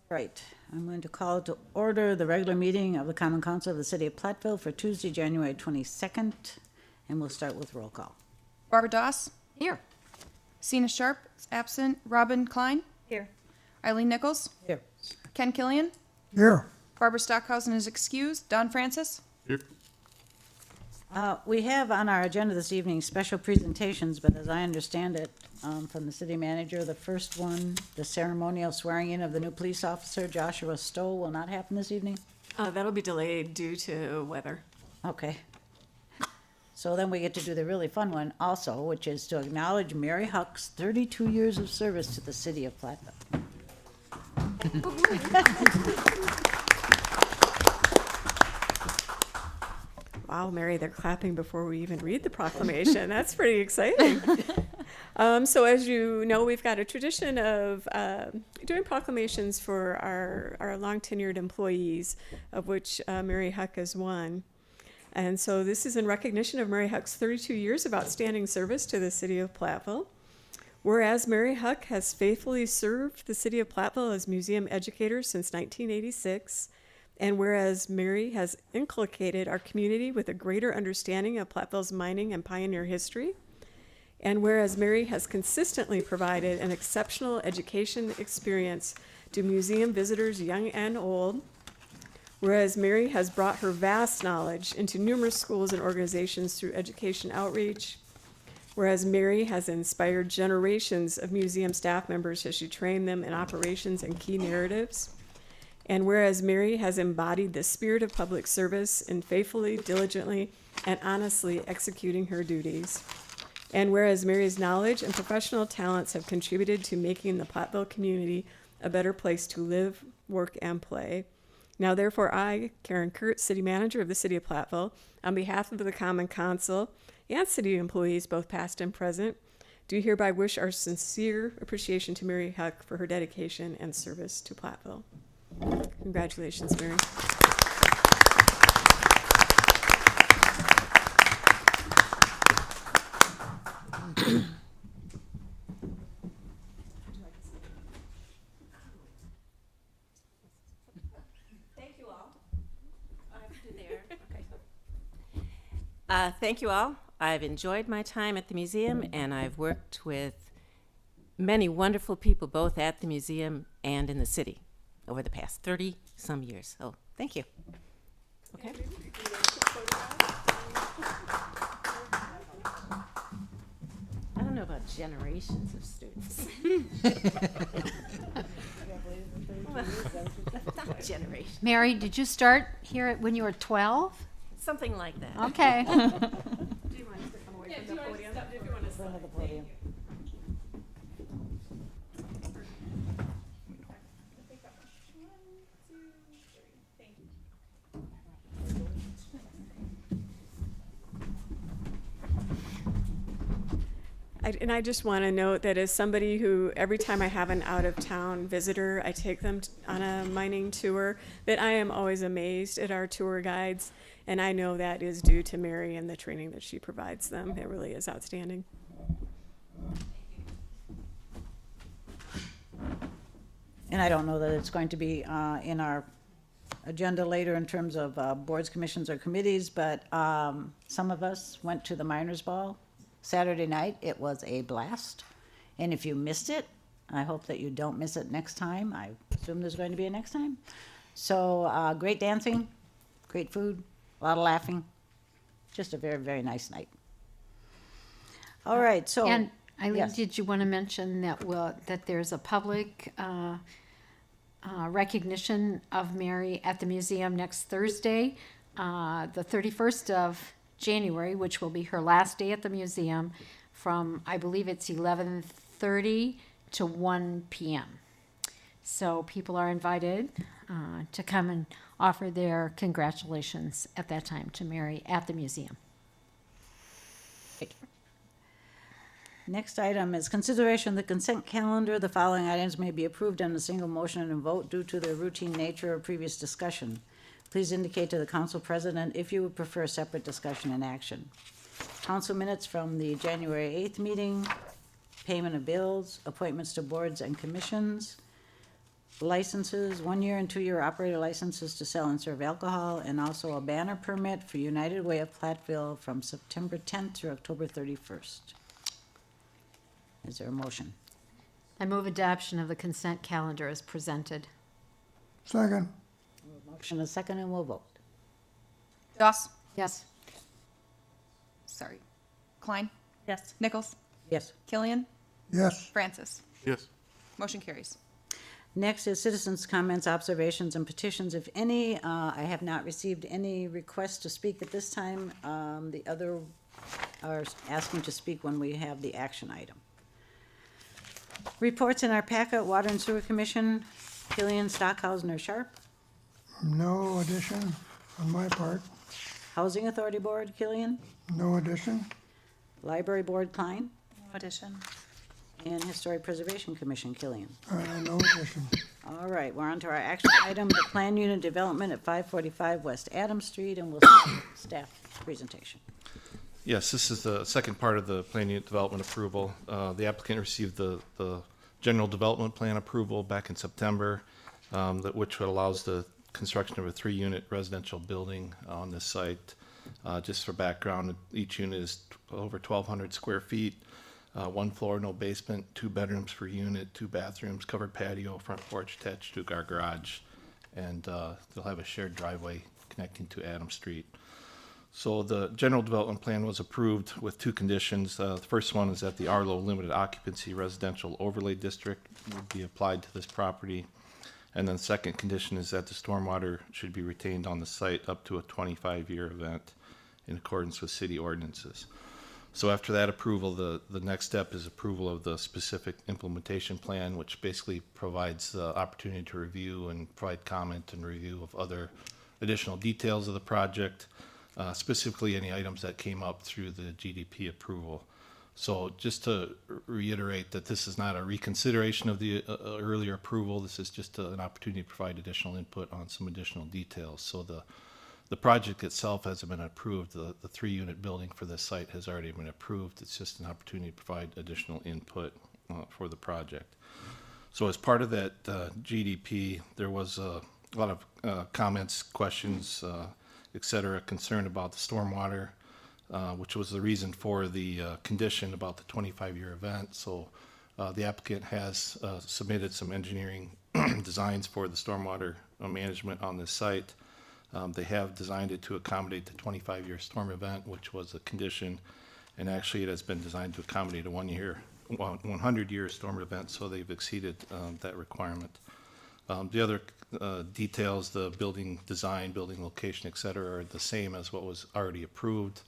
Right, I'm going to call to order the regular meeting of the Common Council of the City of Platteville for Tuesday, January 22nd, and we'll start with roll call. Barbara Doss. Here. Sina Sharp is absent. Robin Klein. Here. Eileen Nichols. Here. Ken Killian. Here. Barbara Stockhausen is excused. Don Francis. Here. We have on our agenda this evening special presentations, but as I understand it, from the city manager, the first one, the ceremonial swearing in of the new police officer, Joshua Stowe, will not happen this evening? That'll be delayed due to weather. Okay. So then we get to do the really fun one also, which is to acknowledge Mary Huck's 32 years of service to the city of Platteville. Wow, Mary, they're clapping before we even read the proclamation. That's pretty exciting. So as you know, we've got a tradition of doing proclamations for our long-tenured employees, of which Mary Huck is one. And so this is in recognition of Mary Huck's 32 years of outstanding service to the city of Platteville. Whereas Mary Huck has faithfully served the city of Platteville as museum educator since 1986, and whereas Mary has inculcated our community with a greater understanding of Platteville's mining and pioneer history, and whereas Mary has consistently provided an exceptional education experience to museum visitors young and old, whereas Mary has brought her vast knowledge into numerous schools and organizations through education outreach, whereas Mary has inspired generations of museum staff members as she trained them in operations and key narratives, and whereas Mary has embodied the spirit of public service in faithfully, diligently, and honestly executing her duties, and whereas Mary's knowledge and professional talents have contributed to making the Platteville community a better place to live, work, and play. Now, therefore, I, Karen Kurt, City Manager of the City of Platteville, on behalf of the Common Council and city employees, both past and present, do hereby wish our sincere appreciation to Mary Huck for her dedication and service to Platteville. Congratulations, Mary. Thank you all. I've enjoyed my time at the museum, and I've worked with many wonderful people, both at the museum and in the city, over the past 30-some years. So, thank you. Okay. I don't know about generations of students. Not generations. Mary, did you start here when you were 12? Something like that. Okay. Do you want us to come away from the podium? If you want to Front of the podium. And I just want to note that as somebody who, every time I have an out-of-town visitor, I take them on a mining tour, that I am always amazed at our tour guides. And I know that is due to Mary and the training that she provides them. It really is outstanding. And I don't know that it's going to be in our agenda later in terms of boards, commissions, or committees, but some of us went to the Miners Ball Saturday night. It was a blast. And if you missed it, I hope that you don't miss it next time. I assume there's going to be a next time. So great dancing, great food, a lot of laughing. Just a very, very nice night. All right, so. And Eileen, yes. did you want to mention that there's a public recognition of Mary at the museum next Thursday, the 31st of January, which will be her last day at the museum, from, I believe it's 11:30 to 1 p.m. So people are invited to come and offer their congratulations at that time to Mary at the museum. Next item is consideration of the consent calendar. The following items may be approved on a single motion and vote due to their routine nature of previous discussion. Please indicate to the council president if you would prefer separate discussion and action. Council minutes from the January 8th meeting, payment of bills, appointments to boards and commissions, licenses, 1-year and 2-year operator licenses to sell and serve alcohol, and also a banner permit for United Way of Platteville from September 10th through October 31st. Is there a motion? I move adoption of the consent calendar as presented. Second. Motion is second, and we'll vote. Doss, Yes. sorry, Klein, Yes. Nichols, Yes. Killian, Yes. Francis. Yes. Motion carries. Next is citizens' comments, observations, and petitions, if any. I have not received any requests to speak at this time. The other are asking to speak when we have the action item. Reports in our packet, Water and Sewer Commission, Killian, Stockhausen, or Sharp. No addition on my part. Housing Authority Board, Killian. No addition. Library Board, Klein. No addition. And Historic Preservation Commission, Killian. No addition. All right, we're on to our action item, the Plan Unit Development at 545 West Adams Street, and we'll start with staff presentation. Yes, this is the second part of the plan unit development approval. The applicant received the general development plan approval back in September, which allows the construction of a 3-unit residential building on this site. Just for background, each unit is over 1,200 square feet, 1 floor, no basement, 2 bedrooms per unit, 2 bathrooms, covered patio, front porch attached to our garage, and they'll have a shared driveway connecting to Adams Street. So the general development plan was approved with 2 conditions. The first one is that the Arlo Limited Occupancy Residential Overlay District would be applied to this property. And then the second condition is that the stormwater should be retained on the site up to a 25-year event in accordance with city ordinances. So after that approval, the next step is approval of the specific implementation plan, which basically provides the opportunity to review and provide comment and review of other additional details of the project, specifically any items that came up through the GDP approval. So just to reiterate that this is not a reconsideration of the earlier approval, this is just an opportunity to provide additional input on some additional details. So the project itself hasn't been approved. The 3-unit building for this site has already been approved. It's just an opportunity to provide additional input for the project. So as part of that GDP, there was a lot of comments, questions, et cetera, concern about the stormwater, which was the reason for the condition about the 25-year event. So the applicant has submitted some engineering designs for the stormwater management on this site. They have designed it to accommodate the 25-year storm event, which was a condition, and actually it has been designed to accommodate a 100-year storm event, so they've exceeded that requirement. The other details, the building design, building location, et cetera, are the same as what was already approved.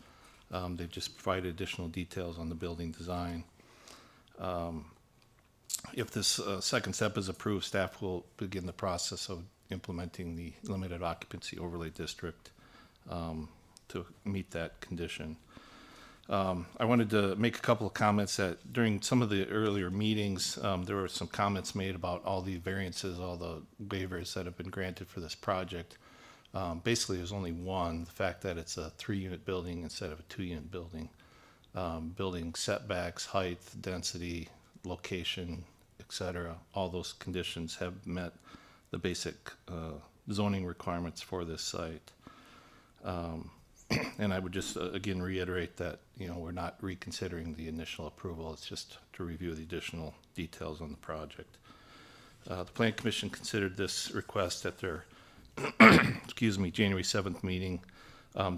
They've just provided additional details on the building design. If this second step is approved, staff will begin the process of implementing the limited occupancy overlay district to meet that condition. I wanted to make a couple of comments that during some of the earlier meetings, there were some comments made about all the variances, all the waivers that have been granted for this project. Basically, there's only one, the fact that it's a 3-unit building instead of a 2-unit building. Building setbacks, height, density, location, et cetera, all those conditions have met the basic zoning requirements for this site. And I would just, again, reiterate that, we're not reconsidering the initial approval. It's just to review the additional details on the project. The Plan Commission considered this request at their, January 7th meeting.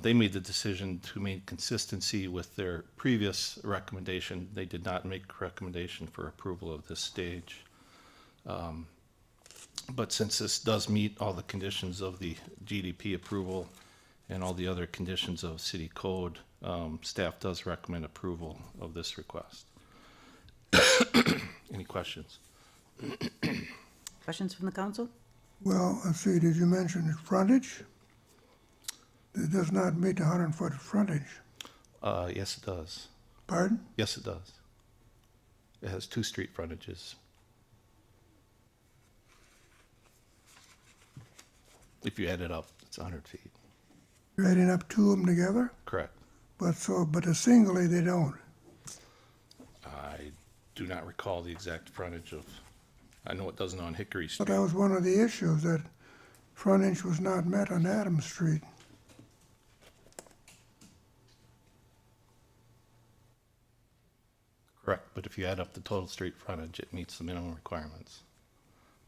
They made the decision to maintain consistency with their previous recommendation. They did not make a recommendation for approval of this stage. But since this does meet all the conditions of the GDP approval and all the other conditions of city code, staff does recommend approval of this request. Any questions? Questions from the council? Well, let's see, did you mention frontage? It does not meet the 100-foot frontage. Yes, it does. Pardon? Yes, it does. It has 2 street frontages. If you add it up, it's 100 feet. You're adding up 2 of them together? Correct. But singly, they don't. I do not recall the exact frontage of I know it doesn't on Hickory But Street. that was one of the issues, that frontage was not met on Adams Street. Correct, but if you add up the total street frontage, it meets the minimum requirements.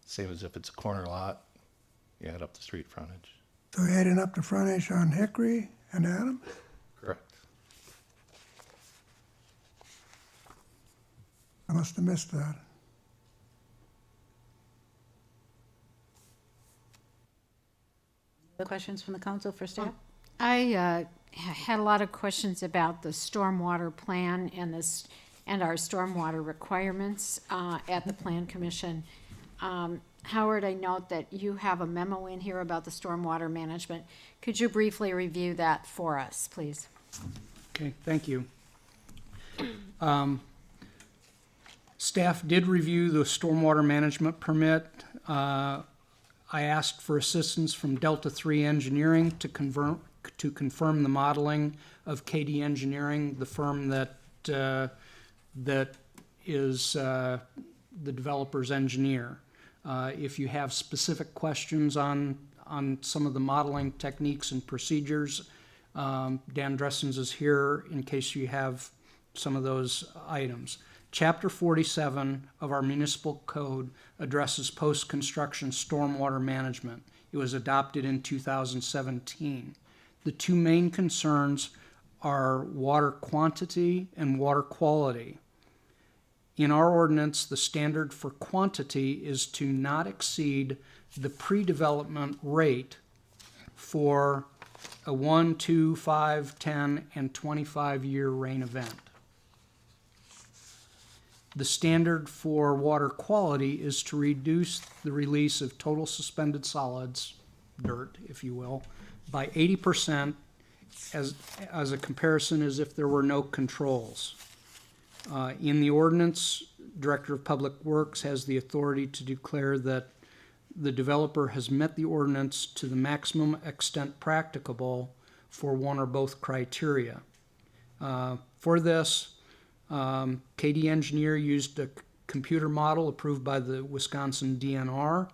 Same as if it's a corner lot, you add up the street frontage. So adding up the frontage on Hickory and Adams? Correct. I must have missed that. Other questions from the council for staff? I had a lot of questions about the stormwater plan and this, and our stormwater requirements at the Plan Commission. Howard, I note that you have a memo in here about the stormwater management. Could you briefly review that for us, please? Okay, thank you. Staff did review the stormwater management permit. I asked for assistance from Delta 3 Engineering to confirm the modeling of KD Engineering, the firm that is the developer's engineer. If you have specific questions on some of the modeling techniques and procedures, Dan Dressens is here in case you have some of those items. Chapter 47 of our municipal code addresses post-construction stormwater management. It was adopted in 2017. The two main concerns are water quantity and water quality. In our ordinance, the standard for quantity is to not exceed the pre-development rate for a 1, 2, 5, 10, and 25-year rain event. The standard for water quality is to reduce the release of total suspended solids, dirt, if you will, by 80% as a comparison as if there were no controls. In the ordinance, Director of Public Works has the authority to declare that the developer has met the ordinance to the maximum extent practicable for one or both criteria. For this, KD Engineer used a computer model approved by the Wisconsin DNR.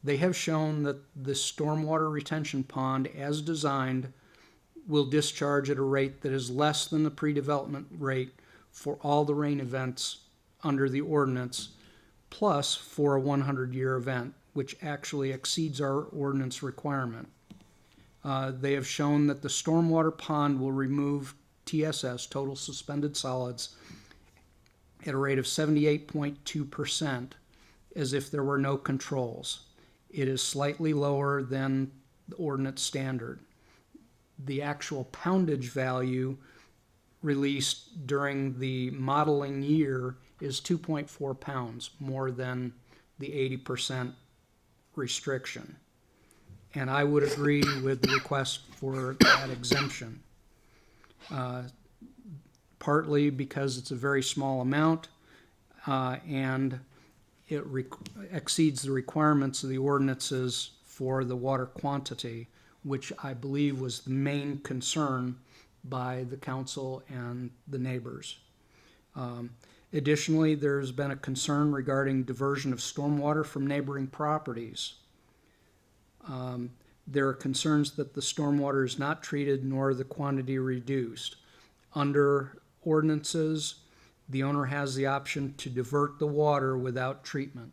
They have shown that the stormwater retention pond, as designed, will discharge at a rate that is less than the pre-development rate for all the rain events under the ordinance, plus for a 100-year event, which actually exceeds our ordinance requirement. They have shown that the stormwater pond will remove TSS, total suspended solids, at a rate of 78.2%, as if there were no controls. It is slightly lower than the ordinance standard. The actual poundage value released during the modeling year is 2.4 pounds, more than the 80% restriction. And I would agree with the request for that exemption. Partly because it's a very small amount and it exceeds the requirements of the ordinances for the water quantity, which I believe was the main concern by the council and the neighbors. Additionally, there's been a concern regarding diversion of stormwater from neighboring properties. There are concerns that the stormwater is not treated nor the quantity reduced. Under ordinances, the owner has the option to divert the water without treatment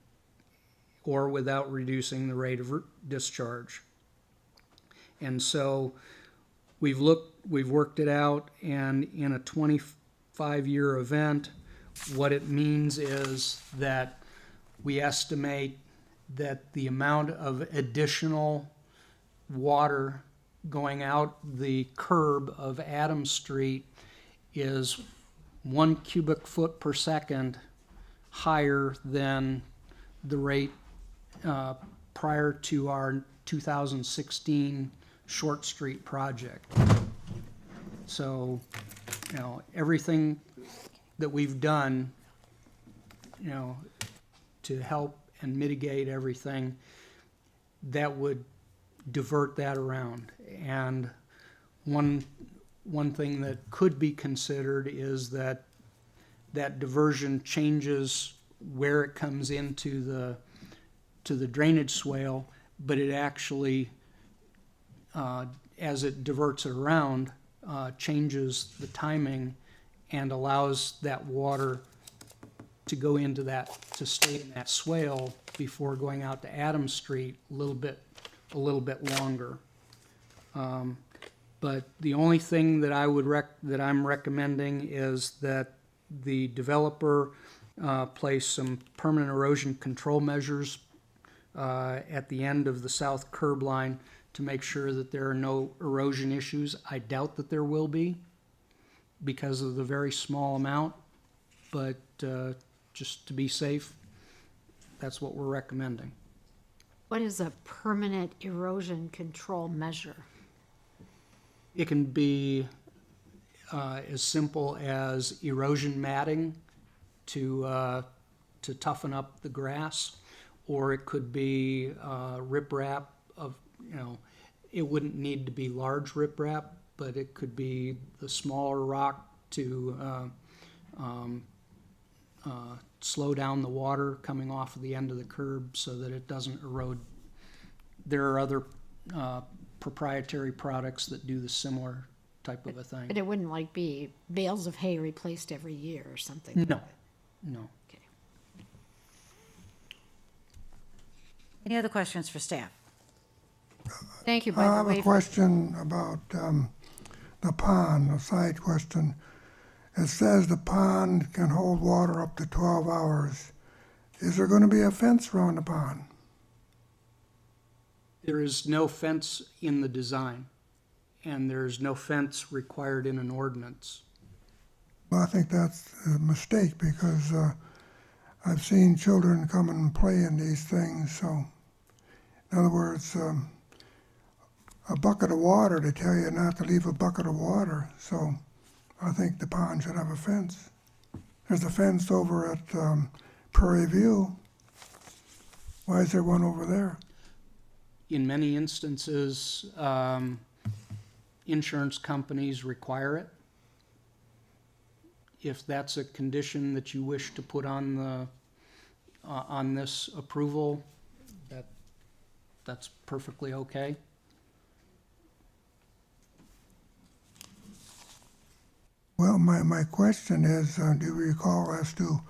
or without reducing the rate of discharge. And so we've worked it out, and in a 25-year event, what it means is that we estimate that the amount of additional water going out the curb of Adams Street is 1 cubic foot per second higher than the rate prior to our 2016 Short Street project. So, everything that we've done, to help and mitigate everything, that would divert that around. And one thing that could be considered is that diversion changes where it comes into the drainage swale, but it actually, as it diverts it around, changes the timing and allows that water to go into that, to stay in that swale before going out to Adams Street a little bit longer. But the only thing that that I'm recommending is that the developer place some permanent erosion control measures at the end of the south curb line to make sure that there are no erosion issues. I doubt that there will be because of the very small amount, but just to be safe, that's what we're recommending. What is a permanent erosion control measure? It can be as simple as erosion matting to toughen up the grass, or it could be riprap of, it wouldn't need to be large riprap, but it could be the smaller rock to slow down the water coming off of the end of the curb so that it doesn't erode. There are other proprietary products that do the similar type of a thing. But it wouldn't be bales of hay replaced every year or something? No. Okay. Any other questions for staff? Thank you, I by the have way. a question about the pond, a side question. It says the pond can hold water up to 12 hours. Is there going to be a fence around the pond? There is no fence in the design, and there's no fence required in an ordinance. Well, I think that's a mistake because I've seen children come and play in these things. So, in other words, a bucket of water, they tell you not to leave a bucket of water. So I think the pond should have a fence. There's a fence over at Prairie View. Why is there one over there? In many instances, insurance companies require it. If that's a condition that you wish to put on on this approval, that's perfectly okay. Well, my question is, do you recall as to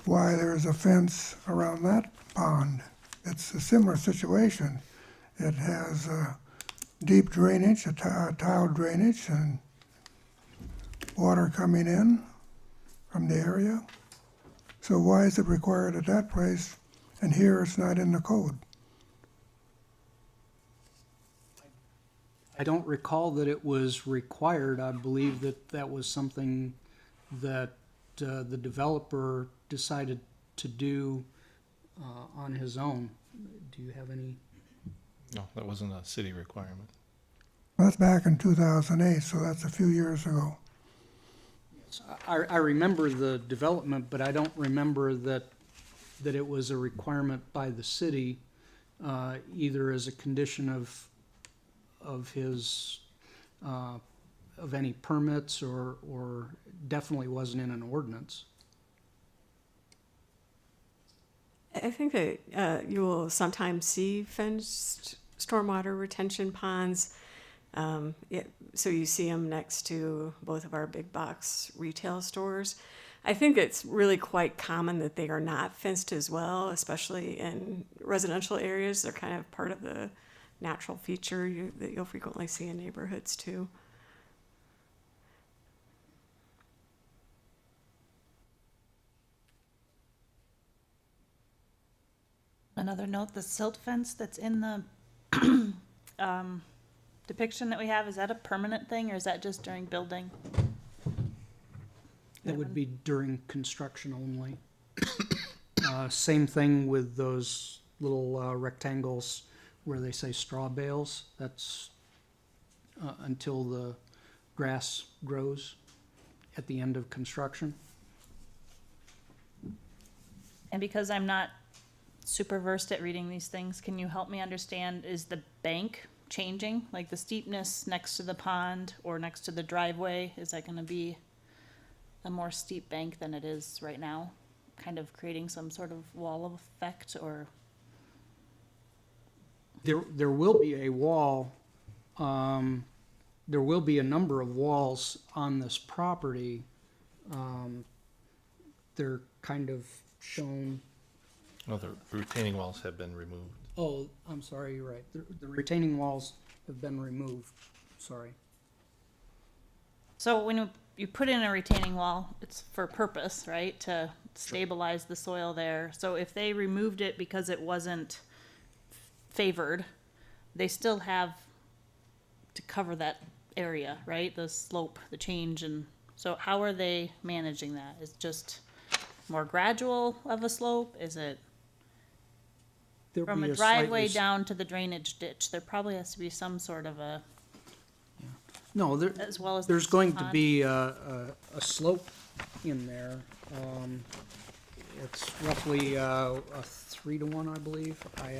why there's a fence around that pond? It's a similar situation. It has deep drainage, tile drainage, and water coming in from the area. So why is it required at that place, and here it's not in the code? I don't recall that it was required. I believe that was something that the developer decided to do on his own. Do you have any? No, that wasn't a city requirement. That's back in 2008, so that's a few years ago. I remember the development, but I don't remember that it was a requirement by the city, either as a condition of his of any permits or definitely wasn't in an ordinance. I think that you will sometimes see fenced stormwater retention ponds. So you see them next to both of our big box retail stores. I think it's really quite common that they are not fenced as well, especially in residential areas. They're kind of part of the natural feature that you'll frequently see in neighborhoods too. Another note, the silt fence that's in the depiction that we have, is that a permanent thing or is that just during building? That would be during construction only. Same thing with those little rectangles where they say straw bales. That's until the grass grows at the end of construction. And because I'm not super versed at reading these things, can you help me understand, is the bank changing? Like the steepness next to the pond or next to the driveway, is that gonna be a more steep bank than it is right now? kind of creating some sort of wall effect, or? There will be a wall, there will be a number of walls on this property. They're kind of shown, No, the retaining walls have been removed. oh, I'm sorry, you're right. The retaining walls have been removed, sorry. So when you put in a retaining wall, it's for purpose, right? To stabilize the soil there. So if they removed it because it wasn't favored, they still have to cover that area, right? The slope, the change, and so how are they managing that? Is it just more gradual of a slope? Is it There'll from be a slightly driveway s- down to the drainage ditch? There probably has to be some sort of a, No, as well as. there's the going to pond. be a slope in there. It's roughly a 3-to-1, I believe. I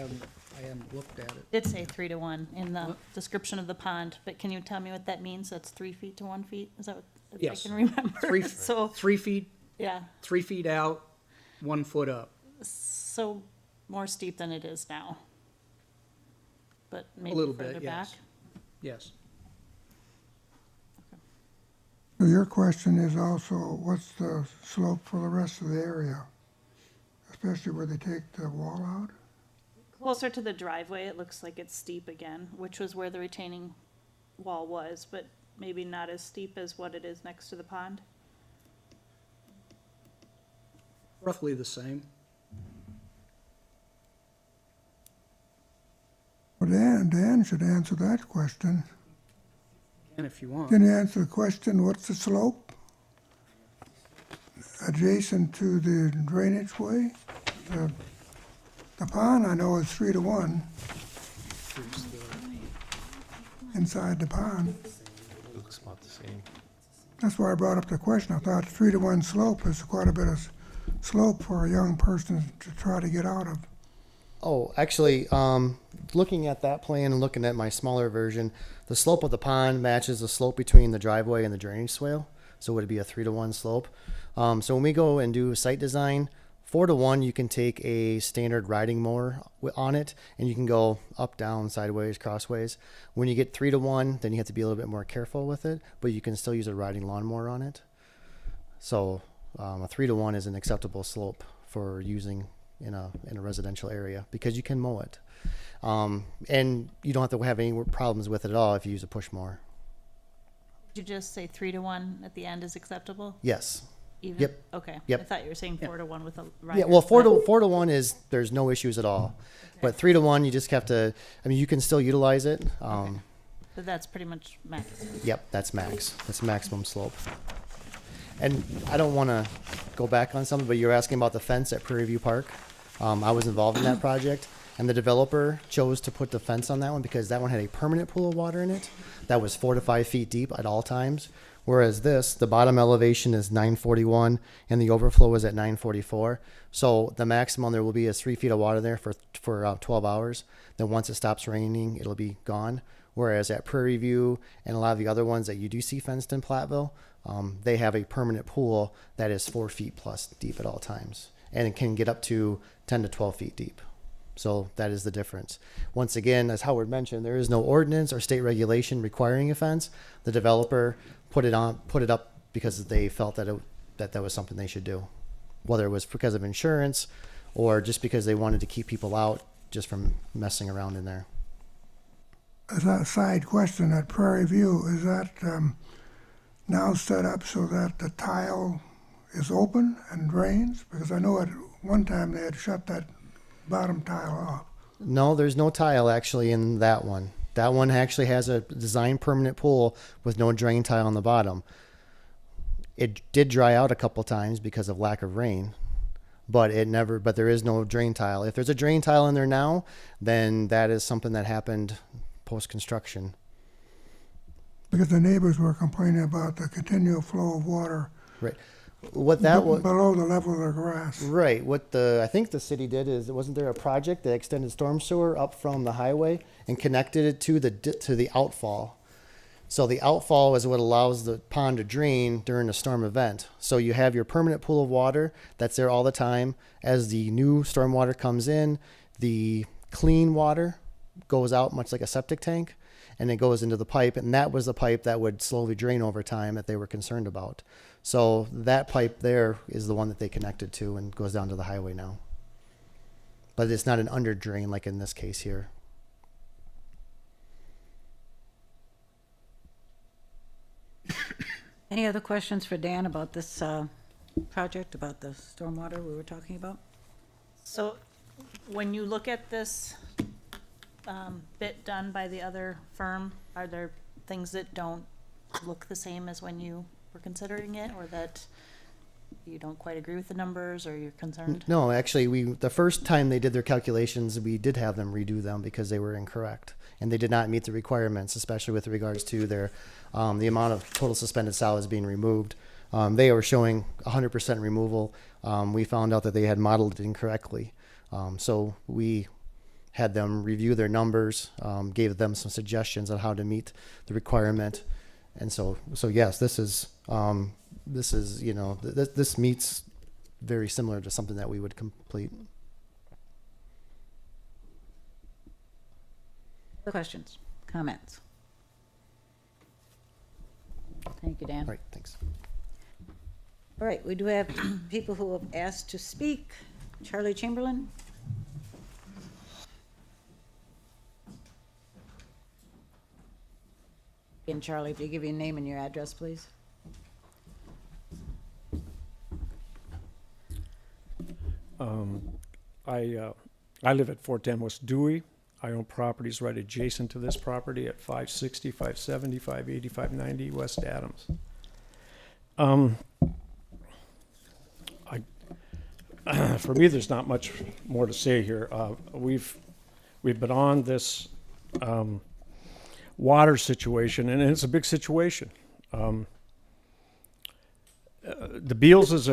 haven't looked at it. Did say 3-to-1 in the What? description of the pond, but can you tell me what that means? That's 3 feet to 1 feet? Is that what if Yes. I can remember? 3 So, 3 feet, yeah, 3 feet out, 1 foot up. so more steep than it is now. But maybe little further bit, back. yes. Yes. So your question is also, what's the slope for the rest of the area? Especially where they take the wall out? Closer to the driveway, it looks like it's steep again, which was where the retaining wall was, but maybe not as steep as what it is next to the pond. Roughly the same. Well, Dan should answer that question. And if you want. Can you answer the question, what's the slope adjacent to the drainage way? The pond, I know, is 3-to-1 Here's the- inside the pond. It looks about the same. That's why I brought up the question. I thought 3-to-1 slope is quite a bit of slope for a young person to try to get out of. Oh, actually, looking at that plan and looking at my smaller version, the slope of the pond matches the slope between the driveway and the drainage swale. So it would be a 3-to-1 slope. So when we go and do site design, 4-to-1, you can take a standard riding mower on it, and you can go up, down, sideways, crossways. When you get 3-to-1, then you have to be a little bit more careful with it, but you can still use a riding lawnmower on it. So a 3-to-1 is an acceptable slope for using in a residential area because you can mow it, and you don't have to have any problems with it at all if you use a push mower. Did you just say 3-to-1 at the end is acceptable? Yes. Even? Yep. Okay. Yep. I thought you were saying 4-to-1 with a rider. Yeah. Well, four but- to 4-to-1 there's no issues at all, but 3-to-1 you just have to. I mean, you can still utilize it. But that's pretty much max. Yep, that's max. That's maximum slope. And I don't want to go back on something, but you're asking about the fence at Prairie View Park. I was involved in that project, and the developer chose to put the fence on that one because that one had a permanent pool of water in it that was 4 to 5 feet deep at all times. Whereas this, the bottom elevation is 941 and the overflow is at 944. So the maximum there will be is 3 feet of water there for 12 hours. Then once it stops raining, it'll be gone. Whereas at Prairie View and a lot of the other ones that you do see fenced in Platteville, they have a permanent pool that is 4 feet plus deep at all times. And it can get up to 10 to 12 feet deep. So that is the difference. Once again, as Howard mentioned, there is no ordinance or state regulation requiring a fence. The developer put it up because they felt that that was something they should do, whether it was because of insurance or just because they wanted to keep people out just from messing around in there. As a side question, at Prairie View, is that now set up so that the tile is open and drains? Because I know at one time they had shut that bottom tile off. No, there's no tile actually in that one. That one actually has a designed permanent pool with no drain tile on the bottom. It did dry out a couple times because of lack of rain, but there is no drain tile. If there's a drain tile in there now, then that is something that happened post-construction. Because the neighbors were complaining about the continual flow of water Right. What that was. below the level of their grass. Right. What I think the city did is, wasn't there a project that extended storm sewer up from the highway and connected it to the outfall? So the outfall is what allows the pond to drain during a storm event. So you have your permanent pool of water that's there all the time. As the new storm water comes in, the clean water goes out much like a septic tank, and it goes into the pipe. And that was the pipe that would slowly drain over time that they were concerned about. So that pipe there is the one that they connected to and goes down to the highway now. But it's not an under drain like in this case here. Any other questions for Dan about this project, about the stormwater we were talking about? So when you look at this bit done by the other firm, are there things that don't look the same as when you were considering it, or that you don't quite agree with the numbers, or you're concerned? No, actually, the first time they did their calculations, we did have them redo them because they were incorrect, and they did not meet the requirements, especially with regards to their the amount of total suspended solids being removed. They were showing 100% removal. We found out that they had modeled it incorrectly, so we had them review their numbers, gave them some suggestions on how to meet the requirement, and so yes, this is this meets very similar to something that we would complete. Other questions, comments? Thank you, Dan. All right, thanks. All right, we do have people who have asked to speak. Charlie Chamberlain? And Charlie, if you give your name and your address, please. I live at 410 West Dewey. I own properties right adjacent to this property at 560, 570, 580, 590 West Adams. For me, there's not much more to say here. We've been on this water situation, and it's a big situation. The Beals'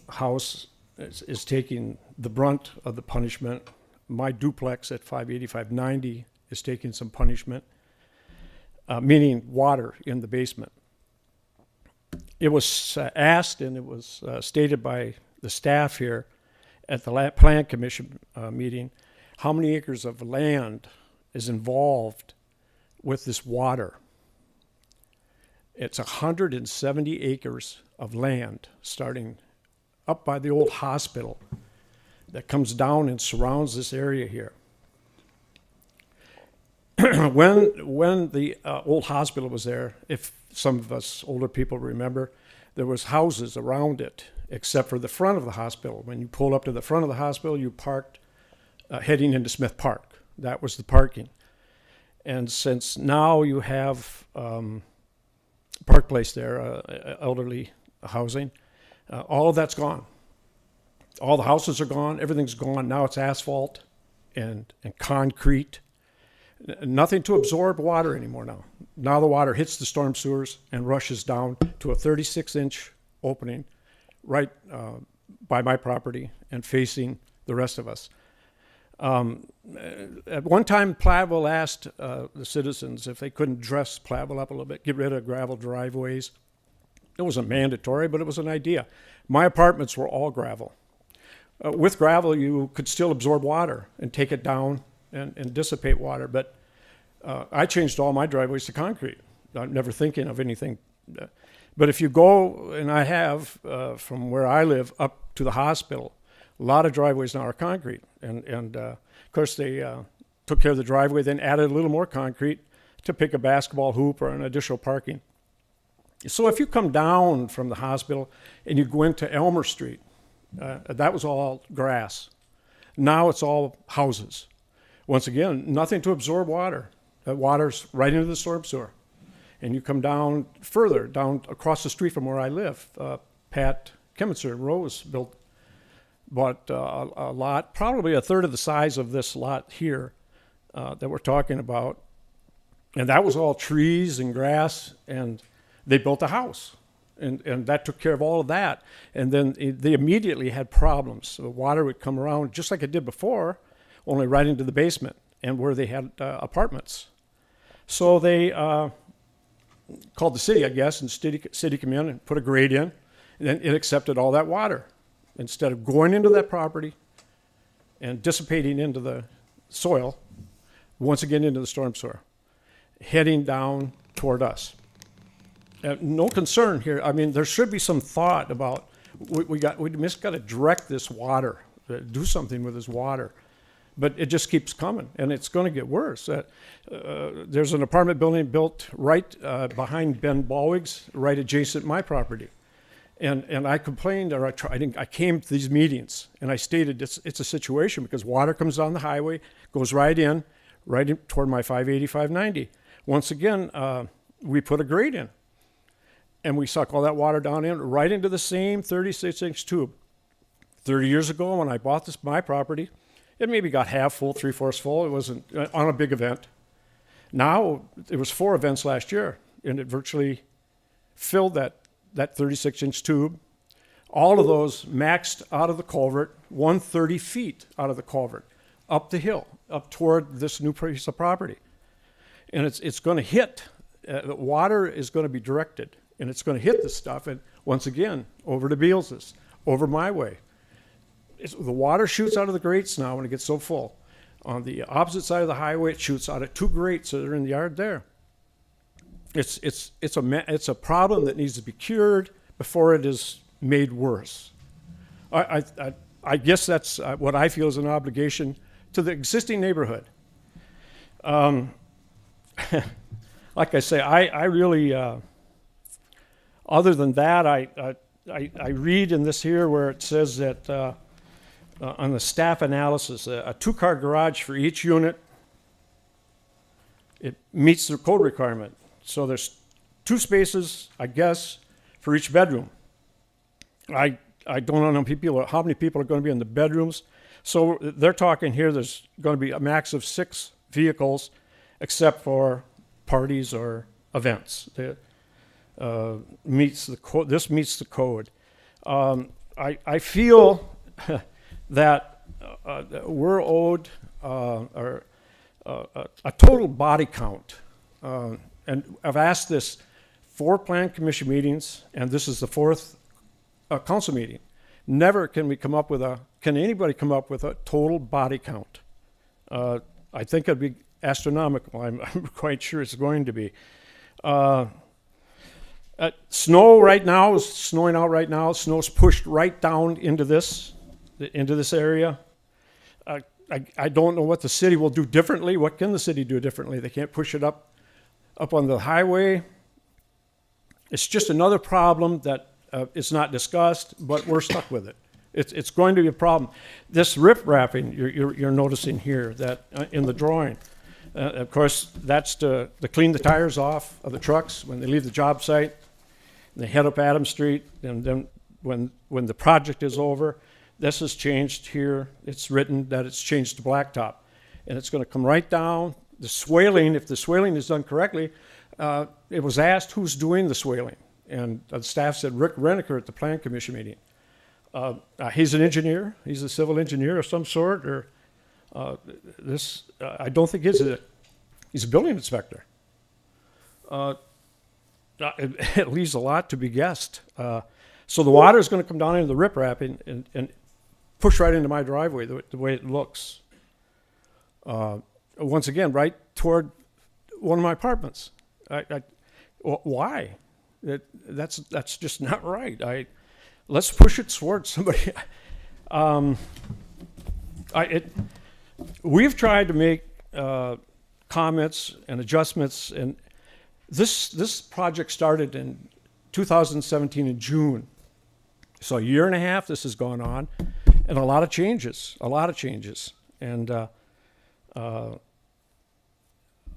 house is taking the brunt of the punishment. My duplex at 58590 is taking some punishment, meaning water in the basement. It was asked, and it was stated by the staff here at the Plan Commission meeting, how many acres of land is involved with this water. It's 170 acres of land starting up by the old hospital that comes down and surrounds this area here. when the old hospital was there, if some of us older people remember, there was houses around it, except for the front of the hospital. When you pulled up to the front of the hospital, you parked heading into Smith Park. That was the parking. And since now you have Park Place there, elderly housing, all of that's gone. All the houses are gone. Everything's gone. Now it's asphalt and concrete. Nothing to absorb water anymore now. Now the water hits the storm sewers and rushes down to a 36-inch opening right by my property and facing the rest of us. At one time, Platteville asked the citizens if they couldn't dress Platteville up a little bit, get rid of gravel driveways. It wasn't mandatory, but it was an idea. My apartments were all gravel. With gravel, you could still absorb water and take it down and dissipate water, but I changed all my driveways to concrete. I'm never thinking of anything. But if you go, and I have, from where I live up to the hospital, a lot of driveways now are concrete. And of course, they took care of the driveway, then added a little more concrete to pick a basketball hoop or an additional parking. So if you come down from the hospital and you go into Elmer Street, that was all grass. Now it's all houses. Once again, nothing to absorb water. That water's right into the storm sewer. And you come down further, down across the street from where I live. Pat Kimmitzer and Rose bought a lot, probably a third of the size of this lot here that we're talking about. And that was all trees and grass, and they built a house. And that took care of all of that. And then they immediately had problems. So the water would come around just like it did before, only right into the basement and where they had apartments. So they called the city, I guess, and city come in and put a grate in, and then it accepted all that water. Instead of going into that property and dissipating into the soil, once again into the storm sewer, heading down toward us. No concern here. I mean, there should be some thought about, we just got to direct this water, do something with this water. But it just keeps coming, and it's going to get worse. There's an apartment building built right behind Ben Ballwig's, right adjacent my property. And I complained, or I came to these meetings, and I stated it's a situation because water comes down the highway, goes right in toward my 580, 590. Once again, we put a grate in, and we suck all that water down in right into the same 36-inch tube. 30 years ago, when I bought my property, it maybe got half full, 3/4 full. It wasn't on a big event. Now, it was 4 events last year, and it virtually filled that 36-inch tube. All of those maxed out of the culvert, 130 feet out of the culvert, up the hill, up toward this new piece of property. And it's going to hit, the water is going to be directed, and it's going to hit this stuff, and once again, over to Beals's, over my way. The water shoots out of the grates now when it gets so full. On the opposite side of the highway, it shoots out of 2 grates that are in the yard there. It's a problem that needs to be cured before it is made worse. I guess that's what I feel is an obligation to the existing neighborhood. Like I say, I really, other than that, I read in this here where it says that on the staff analysis, a 2-car garage for each unit, it meets the code requirement. So there's 2 spaces, I guess, for each bedroom. I don't know how many people are going to be in the bedrooms. So they're talking here there's going to be a max of 6 vehicles, except for parties or events. This meets the code. I feel that we're owed a total body count. And I've asked this 4 plan commission meetings, and this is the 4th council meeting. Never can anybody come up with a total body count. I think it'd be astronomical. I'm quite sure it's going to be. Snow right now is snowing out right now. Snow's pushed right down into this area. I don't know what the city will do differently. What can the city do differently? They can't push it up on the highway. It's just another problem that is not discussed, but we're stuck with it. It's going to be a problem. This rip wrapping you're noticing here that in the drawing, of course, that's to clean the tires off of the trucks when they leave the job site. They head up Adams Street, and then when the project is over, this is changed here. It's written that it's changed to blacktop, and it's going to come right down. The swaling, if the swaling is done correctly, it was asked who's doing the swaling, and the staff said Rick Reniker at the Plan Commission meeting. He's an engineer. He's a civil engineer of some sort, or I don't think he's a building inspector. It leaves a lot to be guessed. So the water is going to come down into the riprap and push right into my driveway the way it looks. Once again, right toward one of my apartments. Why? That's just not right. Let's push it towards somebody. We've tried to make comments and adjustments, and this project started in 2017 in June. So a year and a half this has gone on, and a lot of changes. And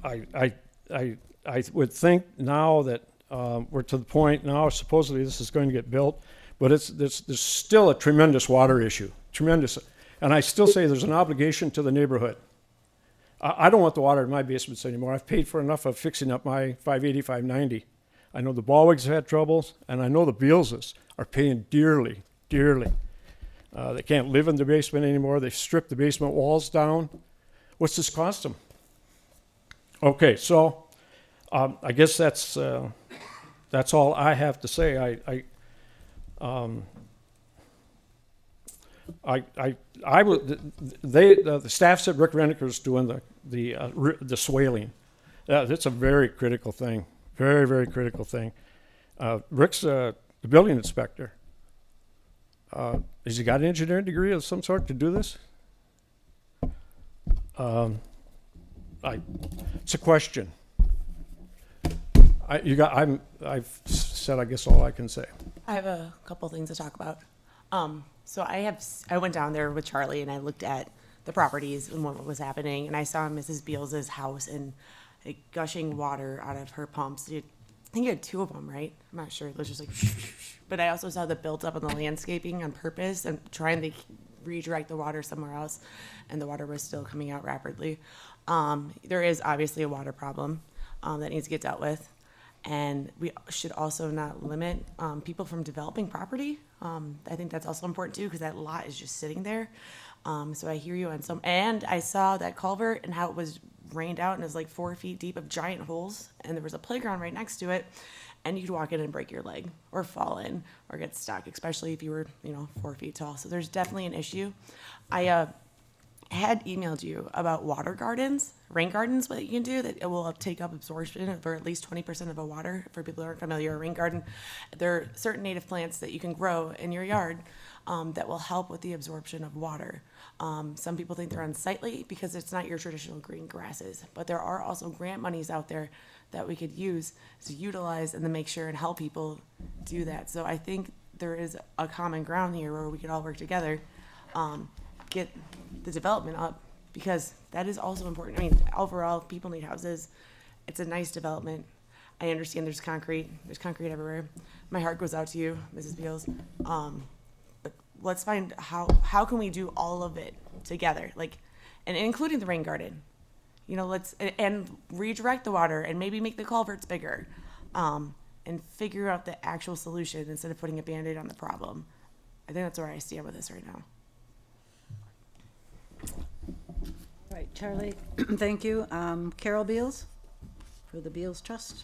I would think now that we're to the point now, supposedly this is going to get built, but there's still a tremendous water issue, tremendous. And I still say there's an obligation to the neighborhood. I don't want the water in my basements anymore. I've paid for enough of fixing up my 580, 590. I know the Ballwigs have had troubles, and I know the Bealses are paying dearly. They can't live in the basement anymore. They've stripped the basement walls down. What's this cost them? Okay, so I guess that's That's all I have to say. The staff said Rick Reniker's doing the swaling. That's a very critical thing, very, very critical thing. Rick's the building inspector. Has he got an engineering degree of some sort to do this? It's a question. I've said, I guess, all I can say. I have a couple things to talk about. So I went down there with Charlie and I looked at the properties and what was happening, and I saw Mrs. Beals's house and like, gushing water out of her pumps. I think you had two of them, right? I'm not sure. It was just like, but I also saw the built up on the landscaping on purpose and trying to redirect the water somewhere else, and the water was still coming out rapidly. There is obviously a water problem that needs to get dealt with. And we should also not limit people from developing property. I think that's also important too, because that lot is just sitting there. So I hear you on some, and I saw that culvert and how it was rained out and it was like 4 feet deep of giant holes, and there was a playground right next to it, and you could walk in and break your leg or fall in or get stuck, especially if you were, 4 feet tall. So there's definitely an issue. I had emailed you about water gardens, rain gardens, what you can do that it will take up absorption for at least 20% of the water. For people who aren't familiar, a rain garden, there are certain native plants that you can grow in your yard that will help with the absorption of water. Some people think they're unsightly because it's not your traditional green grasses, but there are also grant monies out there that we could use to utilize and to make sure and help people do that. So I think there is a common ground here where we could all work together, get the development up, because that is also important. I mean, overall, people need houses. It's a nice development. I understand there's concrete everywhere. My heart goes out to you, Mrs. Beals. But let's find how can we do all of it together, like, and including the rain garden. Let's and redirect the water and maybe make the culverts bigger, and figure out the actual solution instead of putting a Band-Aid on the problem. I think that's where I stand with this right now. Right, Charlie, thank you. Carol Beals for the Beals Trust.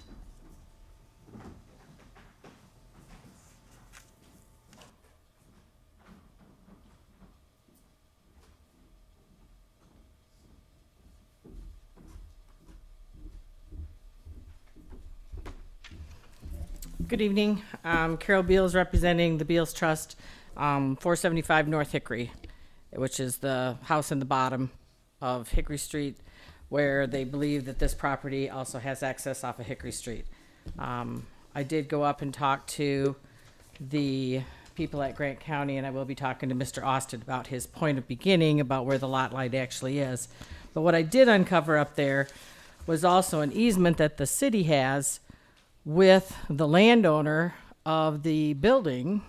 Good evening. Carol Beals representing the Beals Trust, 475 North Hickory, which is the house in the bottom of Hickory Street, where they believe that this property also has access off of Hickory Street. I did go up and talk to the people at Grant County, and I will be talking to Mr. Austin about his point of beginning about where the lot line actually is. But what I did uncover up there was also an easement that the city has with the landowner of the building,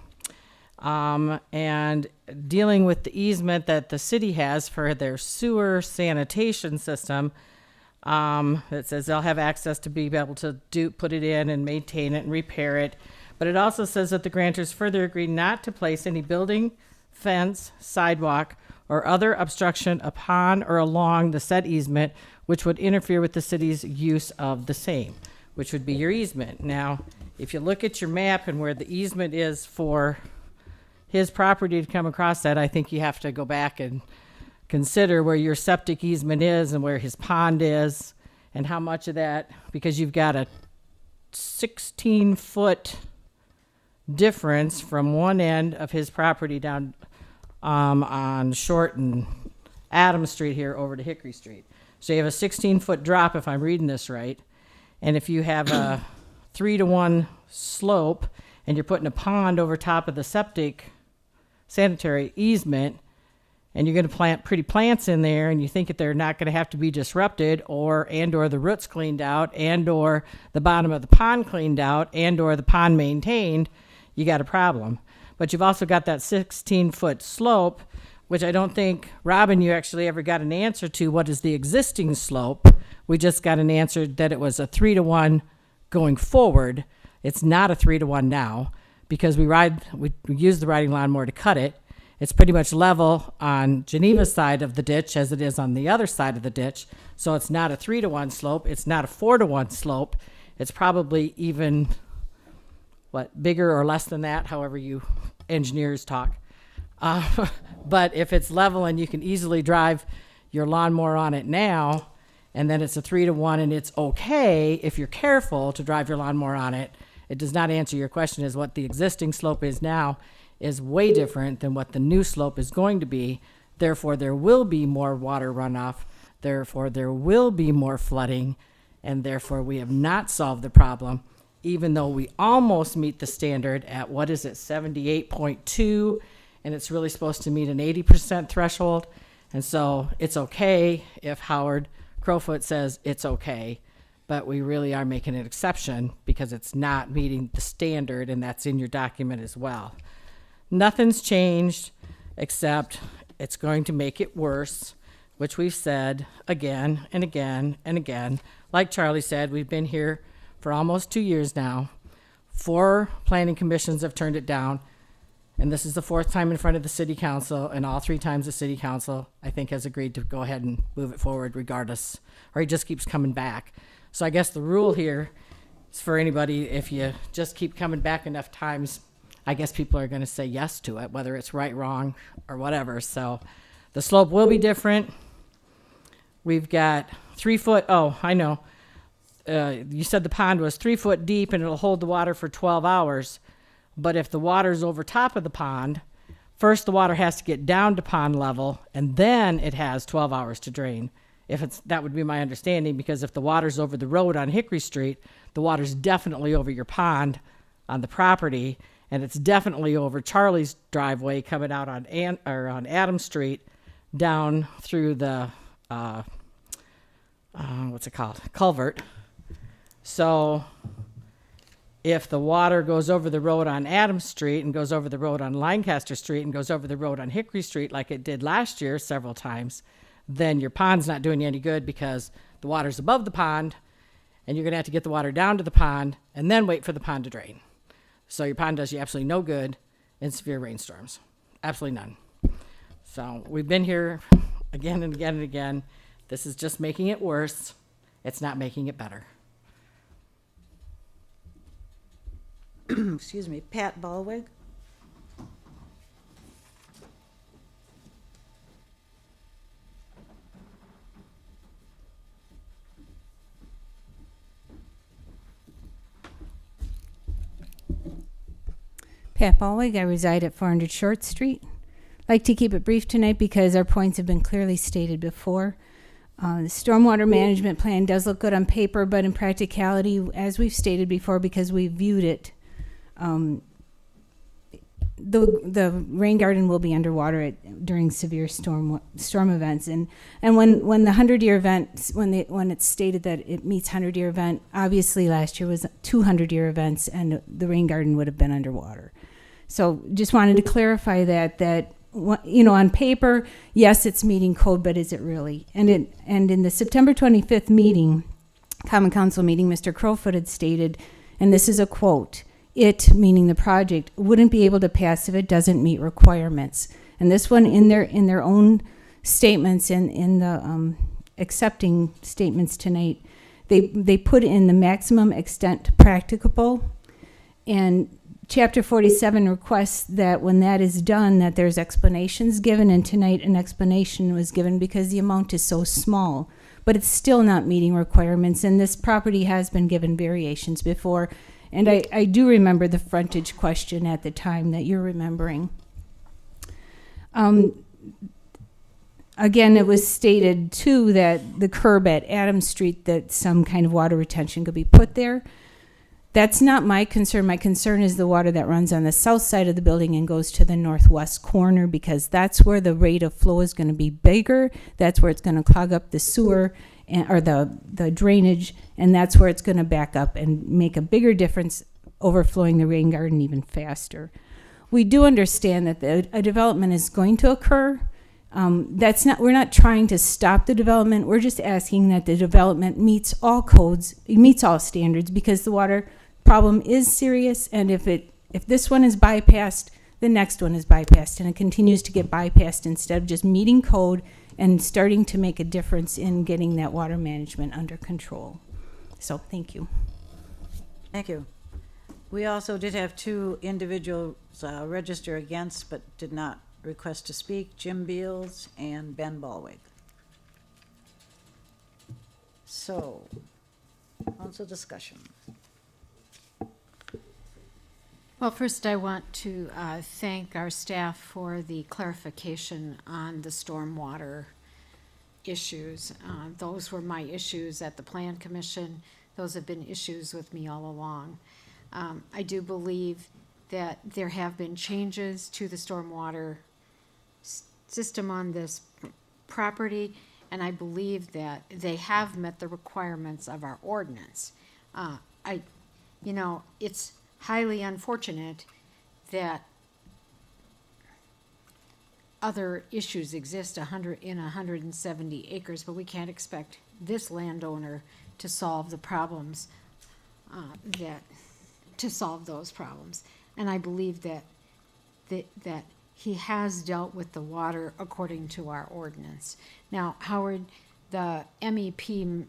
and dealing with the easement that the city has for their sewer sanitation system. It says they'll have access to be able to put it in and maintain it and repair it. But it also says that the grantors further agree not to place any building, fence, sidewalk, or other obstruction upon or along the said easement which would interfere with the city's use of the same, which would be your easement. Now, if you look at your map and where the easement is for his property to come across that, I think you have to go back and consider where your septic easement is and where his pond is and how much of that, because you've got a 16-foot difference from one end of his property down on Short and Adams Street here over to Hickory Street. So you have a 16-foot drop, if I'm reading this right. And if you have a 3-to-1 slope and you're putting a pond over top of the septic sanitary easement, and you're going to plant pretty plants in there, and you think that they're not going to have to be disrupted, or the roots cleaned out, or the bottom of the pond cleaned out, or the pond maintained, you got a problem. But you've also got that 16-foot slope, which I don't think, Robin, you actually ever got an answer to what is the existing slope. We just got an answer that it was a 3-to-1 going forward. It's not a 3-to-1 now, because we use the riding lawnmower to cut it. It's pretty much level on Geneva's side of the ditch as it is on the other side of the ditch. So it's not a 3-to-1 slope. It's not a 4-to-1 slope. It's probably even bigger or less than that, however you engineers talk. But if it's level and you can easily drive your lawnmower on it now, and then it's a 3-to-1 and it's okay if you're careful to drive your lawnmower on it, it does not answer your question. Is what the existing slope is now is way different than what the new slope is going to be. Therefore, there will be more water runoff. Therefore, there will be more flooding. And therefore, we have not solved the problem, even though we almost meet the standard at, 78.2, and it's really supposed to meet an 80% threshold. And so it's okay if Howard Crowfoot says it's okay, but we really are making an exception because it's not meeting the standard, and that's in your document as well. Nothing's changed except it's going to make it worse, which we've said again and again and again. Like Charlie said, we've been here for almost 2 years now. 4 planning commissions have turned it down, and this is the 4th time in front of the city council, and all 3 times the city council, I think, has agreed to go ahead and move it forward regardless, or he just keeps coming back. So I guess the rule here is for anybody, if you just keep coming back enough times, I guess people are going to say yes to it, whether it's right, wrong, or whatever. So the slope will be different. We've got 3 foot, oh, I know. You said the pond was 3 foot deep and it'll hold the water for 12 hours. But if the water's over top of the pond, first the water has to get down to pond level, and then it has 12 hours to drain. That would be my understanding, because if the water's over the road on Hickory Street, the water's definitely over your pond on the property, and it's definitely over Charlie's driveway coming out on Adams Street down through the culvert. So if the water goes over the road on Adams Street and goes over the road on Lancaster Street and goes over the road on Hickory Street like it did last year several times, then your pond's not doing you any good, because the water's above the pond and you're going to have to get the water down to the pond and then wait for the pond to drain. So your pond does you absolutely no good in severe rainstorms. Absolutely none. So we've been here again and again and again. This is just making it worse. It's not making it better. Excuse me, Pat Ballwig. Pat Ballwig, I reside at 400 Short Street. I'd like to keep it brief tonight because our points have been clearly stated before. The stormwater management plan does look good on paper, but in practicality, as we've stated before, because we viewed it, the rain garden will be underwater during severe storm events, and when the 100-year event, when it's stated that it meets 100-year event, obviously last year was 200-year events, and the rain garden would have been underwater. So just wanted to clarify that on paper, yes, it's meeting code, but is it really? And in the September 25th meeting, Common Council meeting, Mr. Crowfoot had stated, and this is a quote, "It," meaning the project, "wouldn't be able to pass if it doesn't meet requirements." And this one, in their own statements and in the accepting statements tonight, they put in the maximum extent practicable, and Chapter 47 requests that when that is done, that there's explanations given, and tonight an explanation was given because the amount is so small, but it's still not meeting requirements, and this property has been given variations before, and I do remember the frontage question at the time that you're remembering. Again, it was stated too that the curb at Adams Street, that some kind of water retention could be put there. That's not my concern. My concern is the water that runs on the south side of the building and goes to the northwest corner, because that's where the rate of flow is going to be bigger. That's where it's going to clog up the sewer or the drainage, and that's where it's going to back up and make a bigger difference, overflowing the rain garden even faster. We do understand that a development is going to occur. We're not trying to stop the development. We're just asking that the development meets all codes, meets all standards, because the water problem is serious, and if this one is bypassed, the next one is bypassed, and it continues to get bypassed instead of just meeting code and starting to make a difference in getting that water management under control. So thank you. Thank you. We also did have two individuals register against but did not request to speak, Jim Beals and Ben Balwig. So, council discussion. Well, first I want to thank our staff for the clarification on the stormwater issues. Those were my issues at the Plan Commission. Those have been issues with me all along. I do believe that there have been changes to the stormwater system on this property, and I believe that they have met the requirements of our ordinance. It's highly unfortunate that other issues exist in 170 acres, but we can't expect this landowner to solve the problems, to solve those problems. And I believe that he has dealt with the water according to our ordinance. Now, Howard, the MEP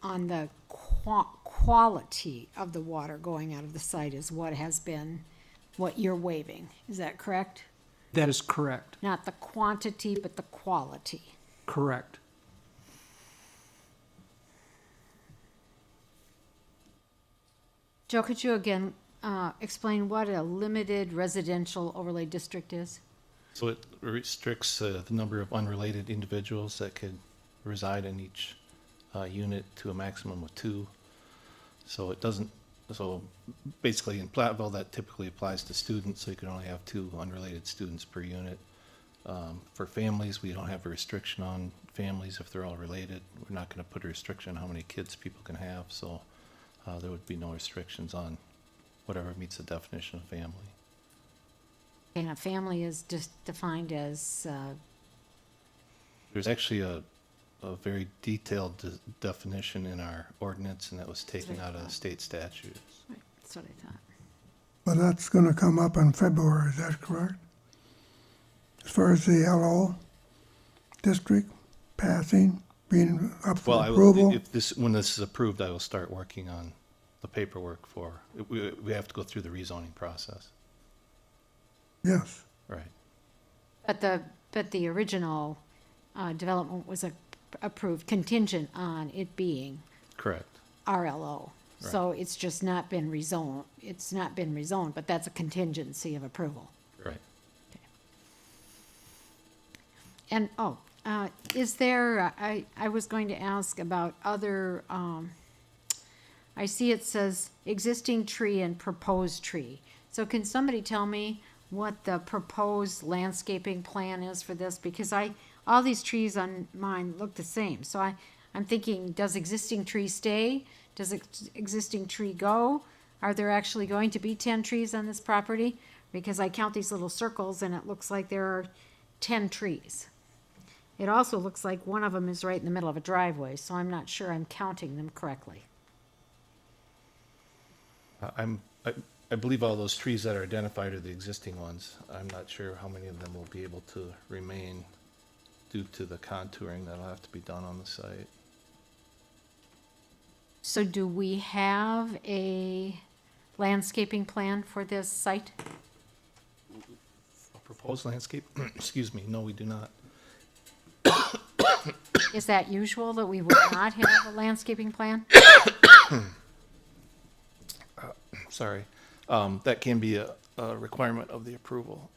on the quality of the water going out of the site is what you're waiving. Is that correct? That is correct. Not the quantity, but the quality. Correct. Joe, could you again explain what a limited residential overlay district is? So it restricts the number of unrelated individuals that could reside in each unit to a maximum of 2. So it doesn't, so basically in Platteville, that typically applies to students, so you can only have 2 unrelated students per unit. For families, we don't have a restriction on families if they're all related. We're not going to put a restriction on how many kids people can have, so there would be no restrictions on whatever meets the definition of family. And a family is just defined as, There's actually a very detailed definition in our ordinance, and that was taken out of state statutes. right, that's what I thought. But that's going to come up in February, is that correct? As far as the LO district passing, being up for Well, approval? when this is approved, I will start working on the paperwork for, we have to go through the rezoning process. Yes. Right. But the original development was approved contingent on it being Correct. RLO. So it's just not been rezoned. It's not been rezoned, but that's a contingency of approval. Right. And, is there, I was going to ask about other, I see it says existing tree and proposed tree. So can somebody tell me what the proposed landscaping plan is for this? Because all these trees on mine look the same. So I'm thinking, does existing tree stay? Does existing tree go? Are there actually going to be 10 trees on this property? Because I count these little circles and it looks like there are 10 trees. It also looks like one of them is right in the middle of a driveway, so I'm not sure I'm counting them correctly. I believe all those trees that are identified are the existing ones. I'm not sure how many of them will be able to remain due to the contouring that'll have to be done on the site. So do we have a landscaping plan for this site? A proposed landscape? Excuse me, no, we do not. Is that usual that we would not have a landscaping plan? Sorry. That can be a requirement of the approval.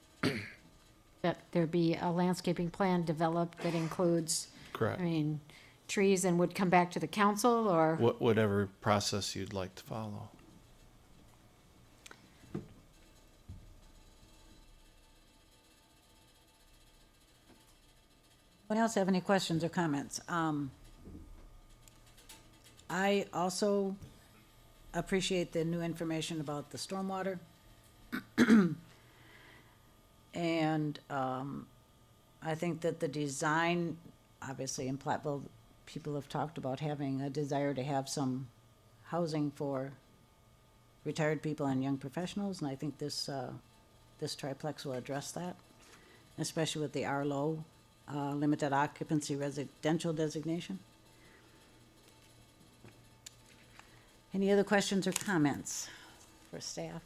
That there be a landscaping plan developed that includes, Correct. I mean, trees and would come back to the council or? Whatever process you'd like to follow. Anyone else have any questions or comments? I also appreciate the new information about the stormwater. And I think that the design, obviously in Platteville, people have talked about having a desire to have some housing for retired people and young professionals, and I think this triplex will address that, especially with the RLO, limited occupancy residential designation. Any other questions or comments? for staff.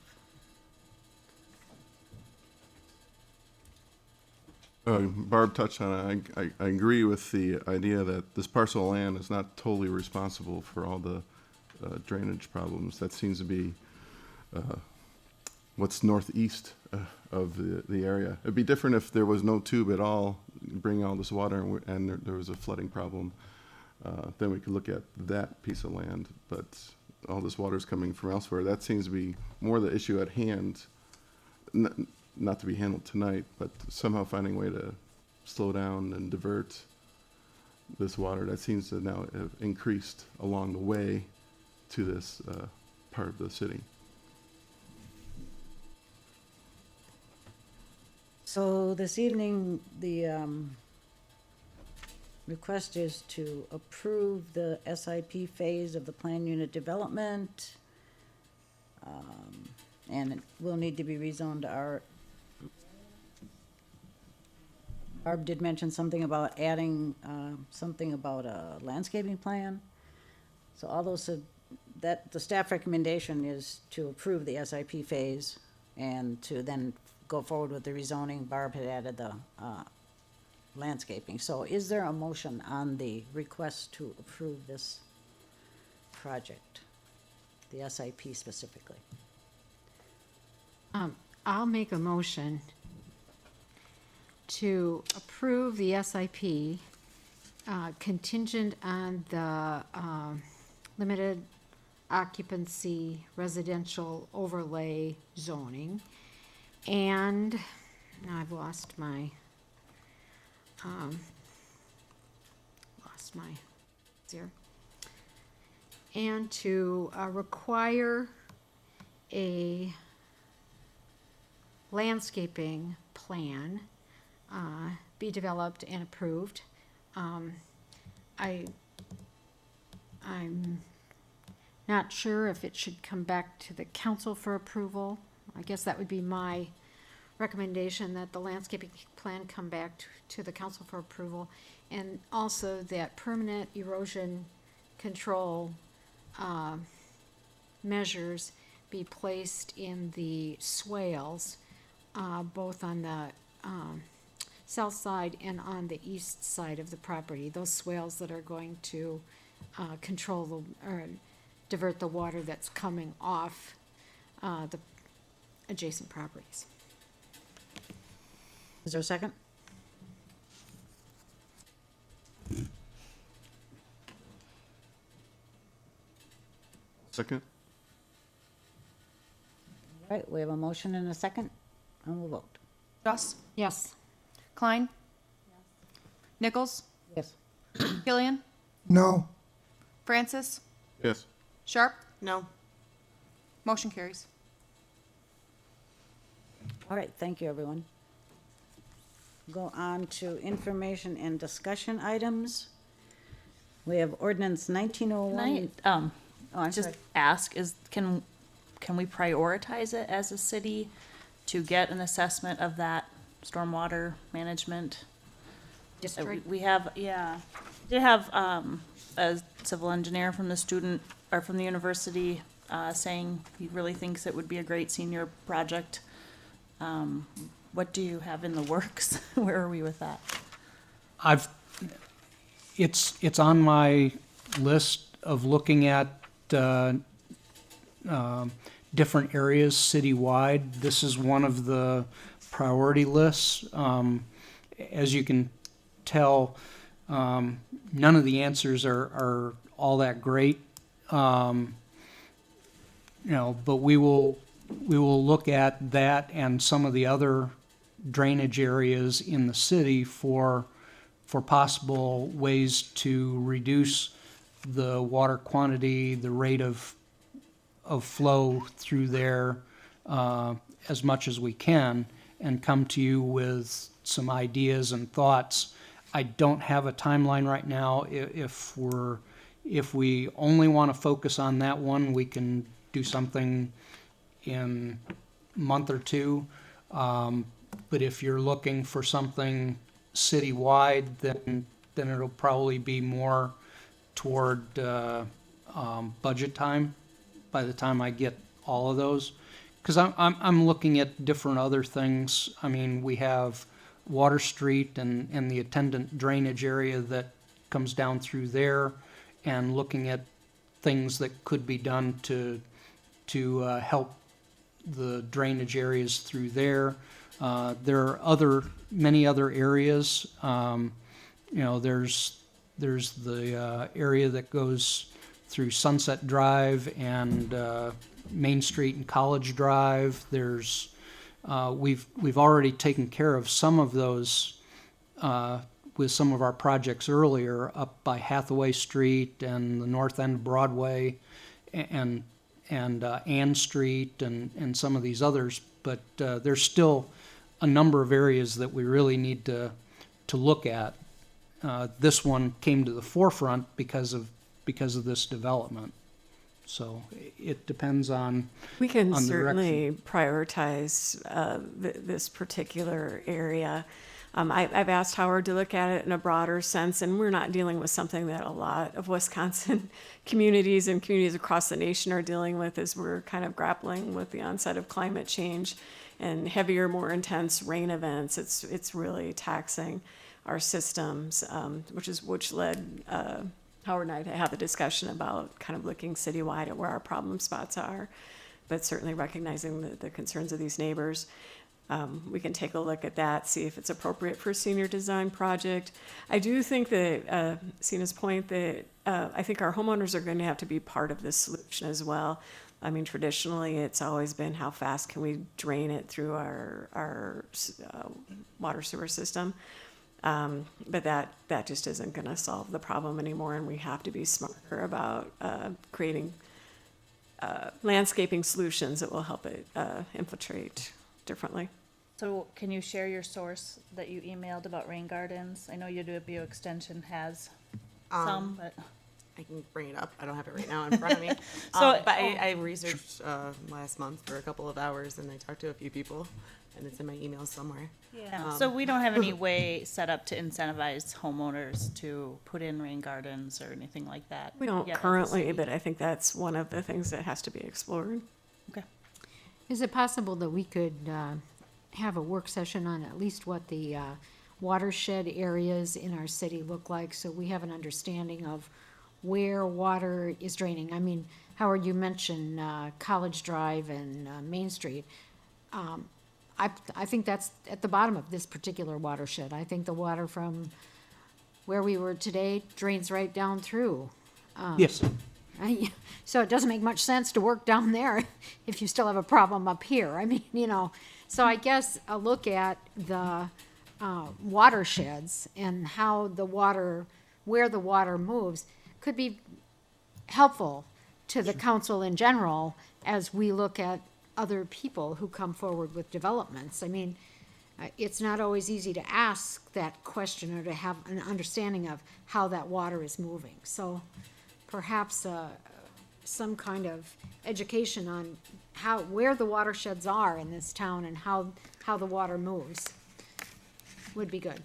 Barb touched on it. I agree with the idea that this parcel of land is not totally responsible for all the drainage problems. That seems to be what's northeast of the area. It'd be different if there was no tube at all, bringing all this water, and there was a flooding problem. Then we could look at that piece of land. But all this water is coming from elsewhere. That seems to be more the issue at hand. Not to be handled tonight, but somehow finding a way to slow down and divert this water that seems to now have increased along the way to this part of the city. So this evening, the request is to approve the SIP phase of the plan unit development. And it will need to be rezoned to R. Barb did mention something about adding, something about a landscaping plan. So all those, that, the staff recommendation is to approve the SIP phase and to then go forward with the rezoning. Barb had added the, landscaping. So is there a motion on the request to approve this project, the SIP specifically? I'll make a motion to approve the SIP contingent on the limited occupancy residential overlay zoning. And now I've lost my here. And to require a landscaping plan be developed and approved. I'm not sure if it should come back to the council for approval. I guess that would be my recommendation, that the landscaping plan come back to the council for approval, and also that permanent erosion control measures be placed in the swales, both on the south side and on the east side of the property. Those swales that are going to control or divert the water that's coming off the adjacent properties. Is there a second? Second? All right, we have a motion and a second, and we'll vote. Doss? Yes. Klein? Nichols? Yes. Killian? No, Francis? Yes. Sharp? No. Motion carries. All right, thank you, everyone. Go on to information and discussion items. We have ordinance 1901. Can Oh, I'm just sorry. ask, can we prioritize it as a city to get an assessment of that stormwater management? District? We have, yeah, they have, a civil engineer from the student, or from the university, saying he really thinks it would be a great senior project. What do you have in the works? Where are we with that? It's on my list of looking at different areas citywide. This is one of the priority lists. As you can tell, none of the answers are all that great. But we will look at that and some of the other drainage areas in the city for possible ways to reduce the water quantity, the rate of flow through there as much as we can, and come to you with some ideas and thoughts. I don't have a timeline right now. If we only want to focus on that one, we can do something in a month or two. But if you're looking for something citywide, then it'll probably be more toward budget time, by the time I get all of those. Because I'm looking at different other things. I mean, we have Water Street and the attendant drainage area that comes down through there, and looking at things that could be done to help the drainage areas through there. There are many other areas. There's the area that goes through Sunset Drive and Main Street and College Drive. There's we've already taken care of some of those with some of our projects earlier up by Hathaway Street and the north end of Broadway and Ann Street and some of these others. But there's still a number of areas that we really need to look at. This one came to the forefront because of this development. So it depends on We can on the certainly prioritize this particular area. I've asked Howard to look at it in a broader sense, and we're not dealing with something that a lot of Wisconsin communities and communities across the nation are dealing with, as we're kind of grappling with the onset of climate change and heavier, more intense rain events. It's really taxing our systems, which led Howard and I to have the discussion about kind of looking citywide at where our problem spots are, but certainly recognizing the concerns of these neighbors. We can take a look at that, see if it's appropriate for a senior design project. I do think that, Sina's point, that I think our homeowners are going to have to be part of this solution as well. I mean, traditionally, it's always been how fast can we drain it through our water sewer system. But that just isn't going to solve the problem anymore, and we have to be smarter about creating landscaping solutions that will help it infiltrate differently. So can you share your source that you emailed about rain gardens? I know UW Extension has some, but I can bring it up. I don't have it right now in front of me. So- but I researched last month for a couple of hours, and I talked to a few people, and it's in my emails somewhere. yeah. So we don't have any way set up to incentivize homeowners to put in rain gardens or anything like that. We don't yet as a currently, city. but I think that's one of the things that has to be explored. Okay. Is it possible that we could have a work session on at least what the watershed areas in our city look like, so we have an understanding of where water is draining? I mean, Howard, you mentioned College Drive and Main Street. I think that's at the bottom of this particular watershed. I think the water from where we were today drains right down through. Yes. So it doesn't make much sense to work down there if you still have a problem up here. I mean, so I guess a look at the watersheds and how the water, where the water moves, could be helpful to the council in general as we look at other people who come forward with developments. I mean, it's not always easy to ask that question or to have an understanding of how that water is moving. So perhaps some kind of education on where the watersheds are in this town and how the water moves would be good.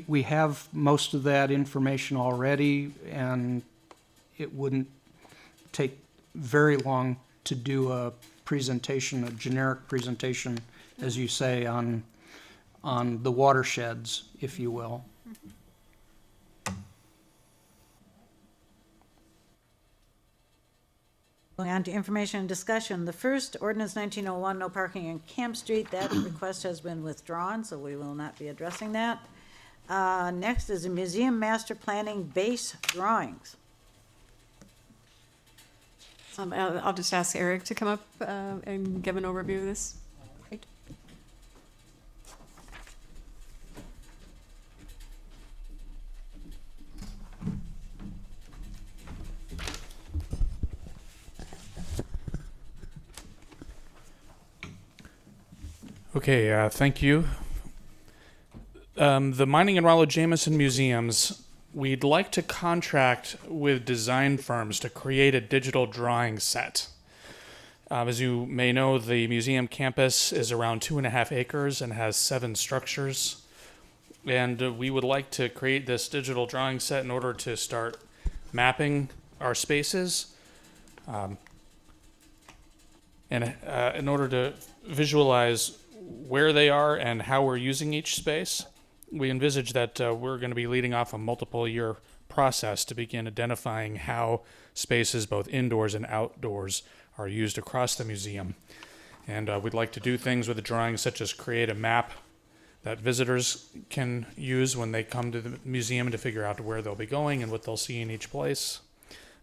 We have most of that information already, and it wouldn't take very long to do a generic presentation, as you say, on the watersheds, if you will. Going on to information and discussion. The first, ordinance 1901, no parking on Camp Street. That request has been withdrawn, so we will not be addressing that. Next is the museum master planning base drawings. I'll just ask Eric to come up and give an overview of this. Right. Okay, thank you. The Mining and Rollo Jameson Museums, we'd like to contract with design firms to create a digital drawing set. As you may know, the museum campus is around 2.5 acres and has 7 structures. And we would like to create this digital drawing set in order to start mapping our spaces. And in order to visualize where they are and how we're using each space, we envisage that we're going to be leading off a multiple year process to begin identifying how spaces, both indoors and outdoors, are used across the museum. And we'd like to do things with the drawings such as create a map that visitors can use when they come to the museum to figure out where they'll be going and what they'll see in each place,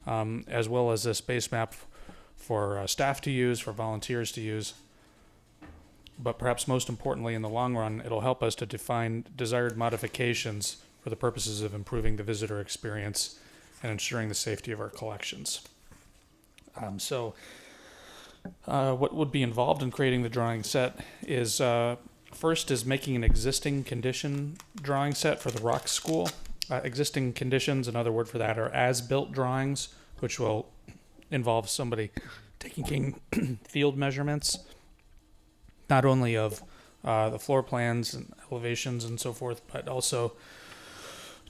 as well as a space map for staff to use, for volunteers to use. But perhaps most importantly, in the long run, it'll help us to define desired modifications for the purposes of improving the visitor experience and ensuring the safety of our collections. What would be involved in creating the drawing set is first is making an existing condition drawing set for the rock school. Existing conditions, another word for that, are as-built drawings, which will involve somebody taking field measurements, not only of the floor plans and elevations and so forth, but also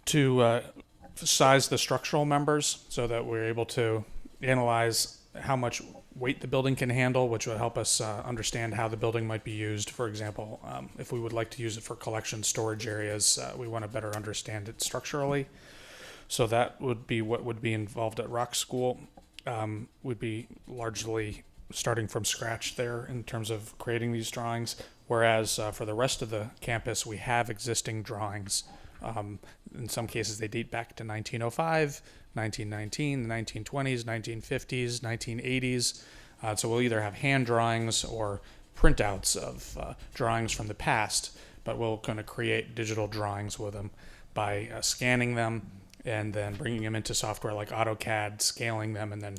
to size the structural members so that we're able to analyze how much weight the building can handle, which will help us understand how the building might be used. For example, if we would like to use it for collection storage areas, we want to better understand it structurally. So that would be what would be involved at Rock School. Would be largely starting from scratch there in terms of creating these drawings, whereas for the rest of the campus, we have existing drawings. In some cases, they date back to 1905, 1919, the 1920s, 1950s, 1980s. So we'll either have hand drawings or printouts of drawings from the past, but we'll kind of create digital drawings with them by scanning them and then bringing them into software like AutoCAD, scaling them, and then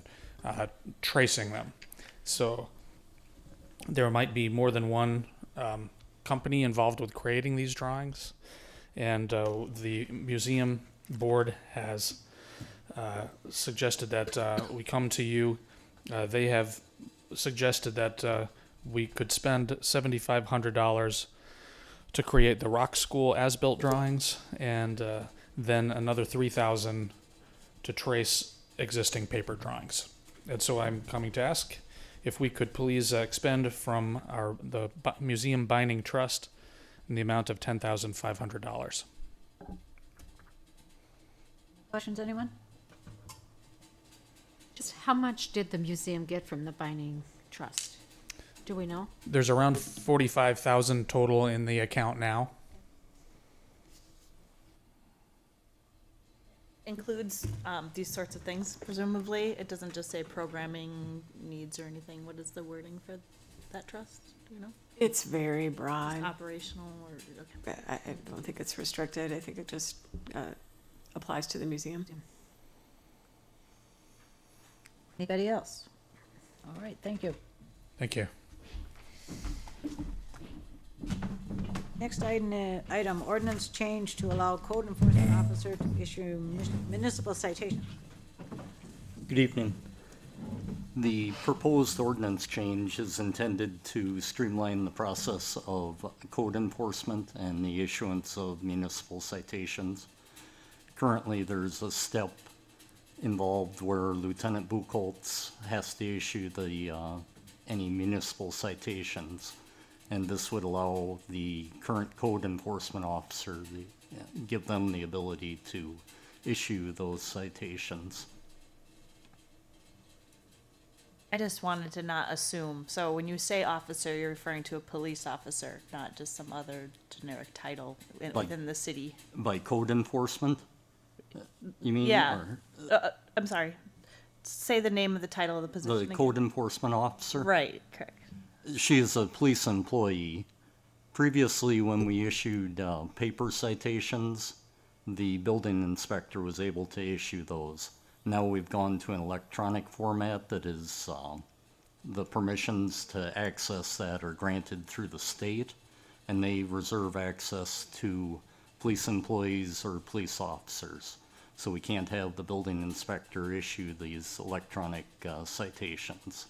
tracing them. So there might be more than one company involved with creating these drawings. And the museum board has suggested that we come to you. They have suggested that we could spend $7,500 to create the Rock School as-built drawings, and then another $3,000 to trace existing paper drawings. And so I'm coming to ask if we could please expend from the museum binding trust in the amount of $10,500. Questions, anyone? Just how much did the museum get from the binding trust? Do we know? There's around $45,000 total in the account now. Includes these sorts of things, presumably. It doesn't just say programming needs or anything. What is the wording for that trust? Do you know? It's very broad. Operational or, okay. I don't think it's restricted. I think it just applies to the museum. Anybody else? All right, thank you. Thank you. Next item, ordinance change to allow code enforcement officer to issue municipal citation. Good evening. The proposed ordinance change is intended to streamline the process of code enforcement and the issuance of municipal citations. Currently, there's a step involved where Lieutenant Buchholz has to issue any municipal citations, and this would allow the current code enforcement officer give them the ability to issue those citations. I just wanted to not assume. So when you say officer, you're referring to a police officer, not just some other generic title within the city. By code enforcement, you mean? Yeah. Or I'm sorry. Say the name of the title of the position the again. code enforcement officer? Right, correct. She is a police employee. Previously, when we issued paper citations, the building inspector was able to issue those. Now we've gone to an electronic format that is, the permissions to access that are granted through the state, and they reserve access to police employees or police officers. So we can't have the building inspector issue these electronic citations.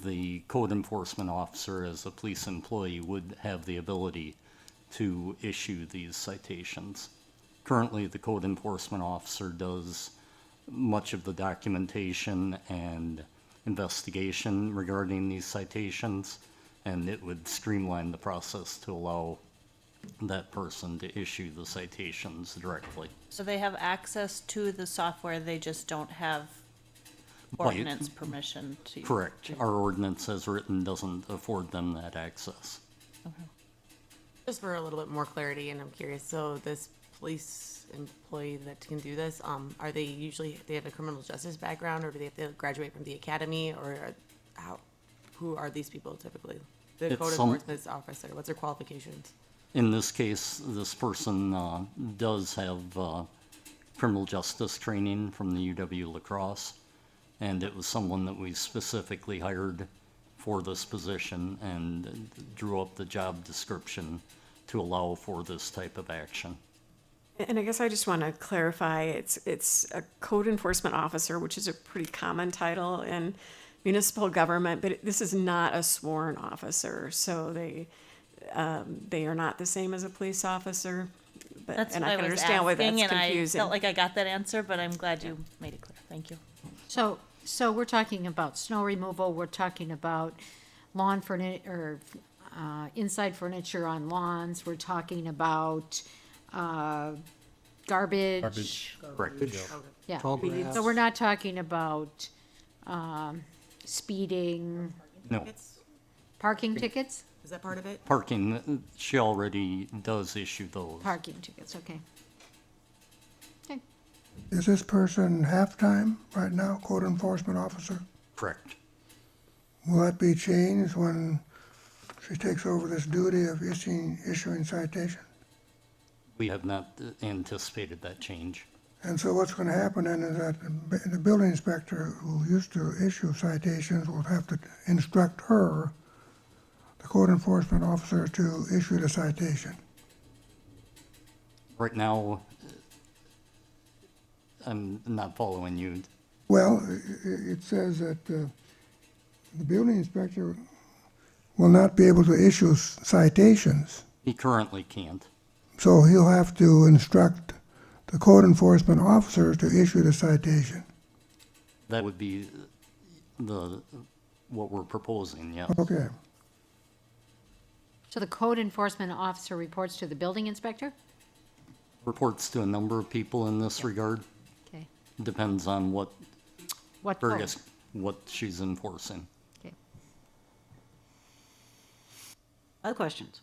The code enforcement officer, as a police employee, would have the ability to issue these citations. Currently, the code enforcement officer does much of the documentation and investigation regarding these citations, and it would streamline the process to allow that person to issue the citations directly. So they have access to the software, they just don't have Well, ordinance permission to. Correct. Our ordinance as written doesn't afford them that access. Just for a little bit more clarity, and I'm curious, so this police employee that can do this, are they usually, they have a criminal justice background, or do they have to graduate from the academy, or who are these people typically? The It's code some- enforcement officer, what's their qualifications? In this case, this person does have criminal justice training from the UW La Crosse, and it was someone that we specifically hired for this position and drew up the job description to allow for this type of action. And I guess I just want to clarify, it's a code enforcement officer, which is a pretty common title in municipal government, but this is not a sworn officer, so they are not the same as a police officer. But, That's and what I I can was understand why asking, that's and I confusing. felt like I got that answer, but I'm glad you made it clear. Thank you. So we're talking about snow removal, we're talking about lawn furniture, or inside furniture on lawns, we're talking about garbage. Correct. Yeah, Tall grass. so we're not talking about speeding, No, parking tickets? Is that part of it? parking, she already does issue those. Parking tickets, okay. Okay. Is this person half-time right now, code enforcement officer? Correct. Will that be changed when she takes over this duty of issuing citation? We have not anticipated that change. And so what's going to happen then is that the building inspector who used to issue citations will have to instruct her, the code enforcement officer, to issue the citation. Right now, I'm not following you. Well, it says that the building inspector will not be able to issue citations, He currently can't. so he'll have to instruct the code enforcement officer to issue the citation. That would be what we're proposing, yeah. Okay. So the code enforcement officer reports to the building inspector? Reports to a number of people in this regard. Okay. Depends on what What code? various, what she's enforcing. Okay. Other questions?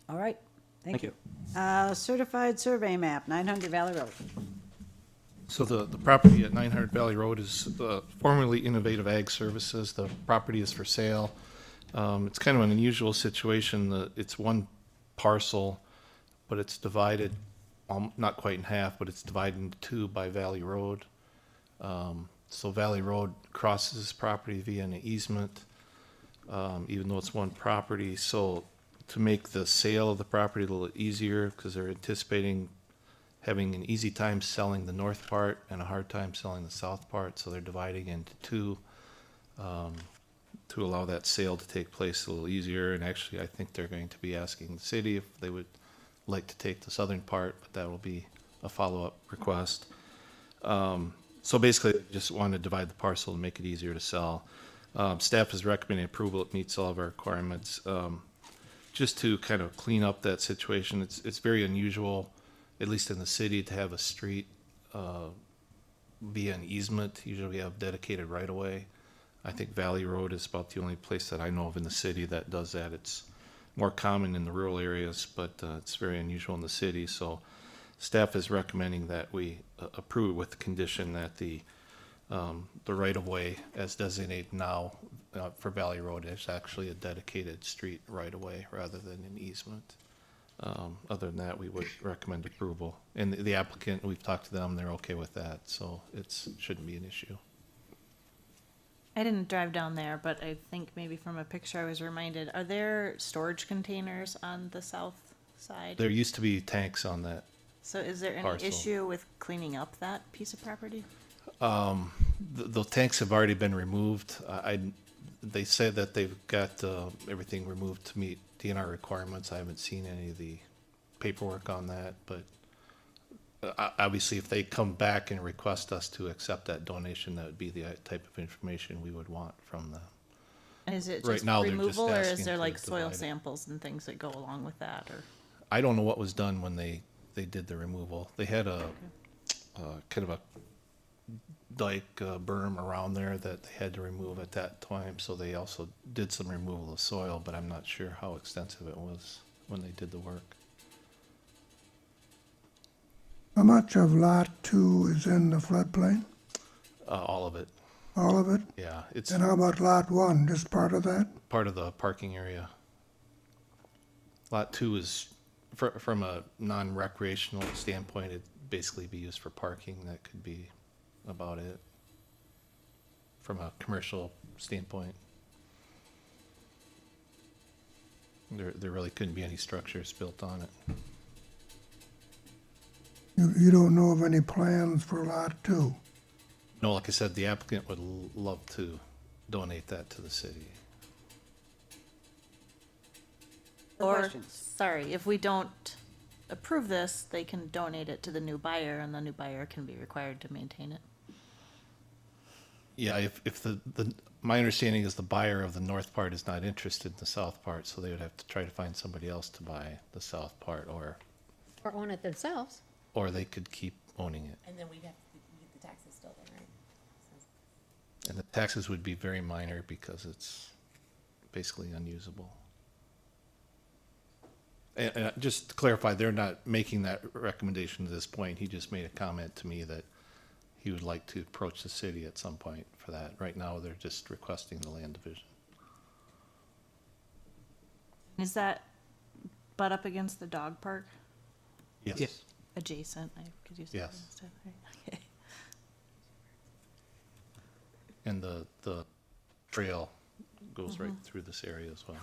All right, thank Thank you. Certified survey map, 900 Valley Road. So the property at 900 Valley Road is formerly Innovative Ag Services. The property is for sale. It's kind of an unusual situation. It's one parcel, but it's divided, not quite in half, but it's divided into two by Valley Road. So Valley Road crosses this property via an easement, even though it's one property. So to make the sale of the property a little easier, because they're anticipating having an easy time selling the north part and a hard time selling the south part, so they're dividing into two to allow that sale to take place a little easier. And actually, I think they're going to be asking the city if they would like to take the southern part, but that will be a follow-up request. So basically, they just want to divide the parcel and make it easier to sell. Staff is recommending approval. It meets all of our requirements. Just to kind of clean up that situation, it's very unusual, at least in the city, to have a street via an easement. Usually we have dedicated right-of-way. I think Valley Road is about the only place that I know of in the city that does that. It's more common in the rural areas, but it's very unusual in the city. So staff is recommending that we approve it with the condition that the right-of-way as designated now for Valley Road is actually a dedicated street right-of-way rather than an easement. Other than that, we would recommend approval. And the applicant, we've talked to them, they're okay with that, so it shouldn't be an issue. I didn't drive down there, but I think maybe from a picture I was reminded, are there storage containers on the south side? There used to be tanks on that. So is there any parcel. issue with cleaning up that piece of property? The tanks have already been removed. They said that they've got everything removed to meet DNR requirements. I haven't seen any of the paperwork on that, but Obviously, if they come back and request us to accept that donation, that would be the type of information we would want from them. Is it Right just now, they're just removal, or is asking there to like soil divide it. samples and things that go along with that, or? I don't know what was done when they did the removal. They had a kind of a dike berm around there that they had to remove at that time, so they also did some removal of soil, but I'm not sure how extensive it was when they did the work. How much of Lot 2 is in the floodplain? All of it, All of it? yeah. It's And how about Lot 1, just part of that? part of the parking area. Lot 2 is, from a non-recreational standpoint, it'd basically be used for parking. That could be about it. From a commercial standpoint, there really couldn't be any structures built on it. You don't know of any plans for Lot 2? No, like I said, the applicant would love to donate that to the city. Or, sorry, if we don't approve this, they can donate it to the new buyer, and the new buyer can be required to maintain it. Yeah, if my understanding is the buyer of the north part is not interested in the south part, so they would have to try to find somebody else to buy the south part, Or own it themselves. or they could keep owning it. And then we'd have to get the taxes still then, right? And the taxes would be very minor because it's basically unusable. And just to clarify, they're not making that recommendation at this point. He just made a comment to me that he would like to approach the city at some point for that. Right now, they're just requesting the land division. Is that butt up against the dog park? Yes. Adjacent, I could use that Yes. instead, right? Okay. And the trail goes right through this area as well.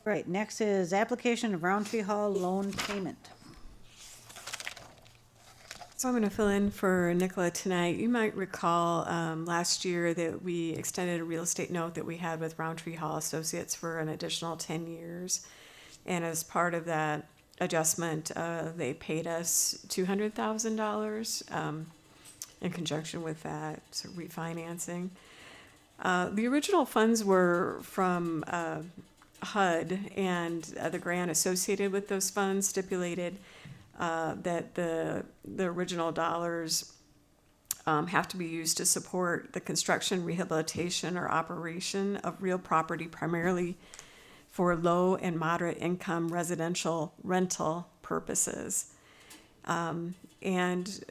Right, next is application of Roundtree Hall loan payment. So I'm going to fill in for Nicola tonight. You might recall last year that we extended a real estate note that we had with Roundtree Hall Associates for an additional 10 years. And as part of that adjustment, they paid us $200,000 in conjunction with that refinancing. The original funds were from HUD, and the grant associated with those funds stipulated that the original dollars have to be used to support the construction, rehabilitation, or operation of real property, primarily for low and moderate income residential rental purposes. And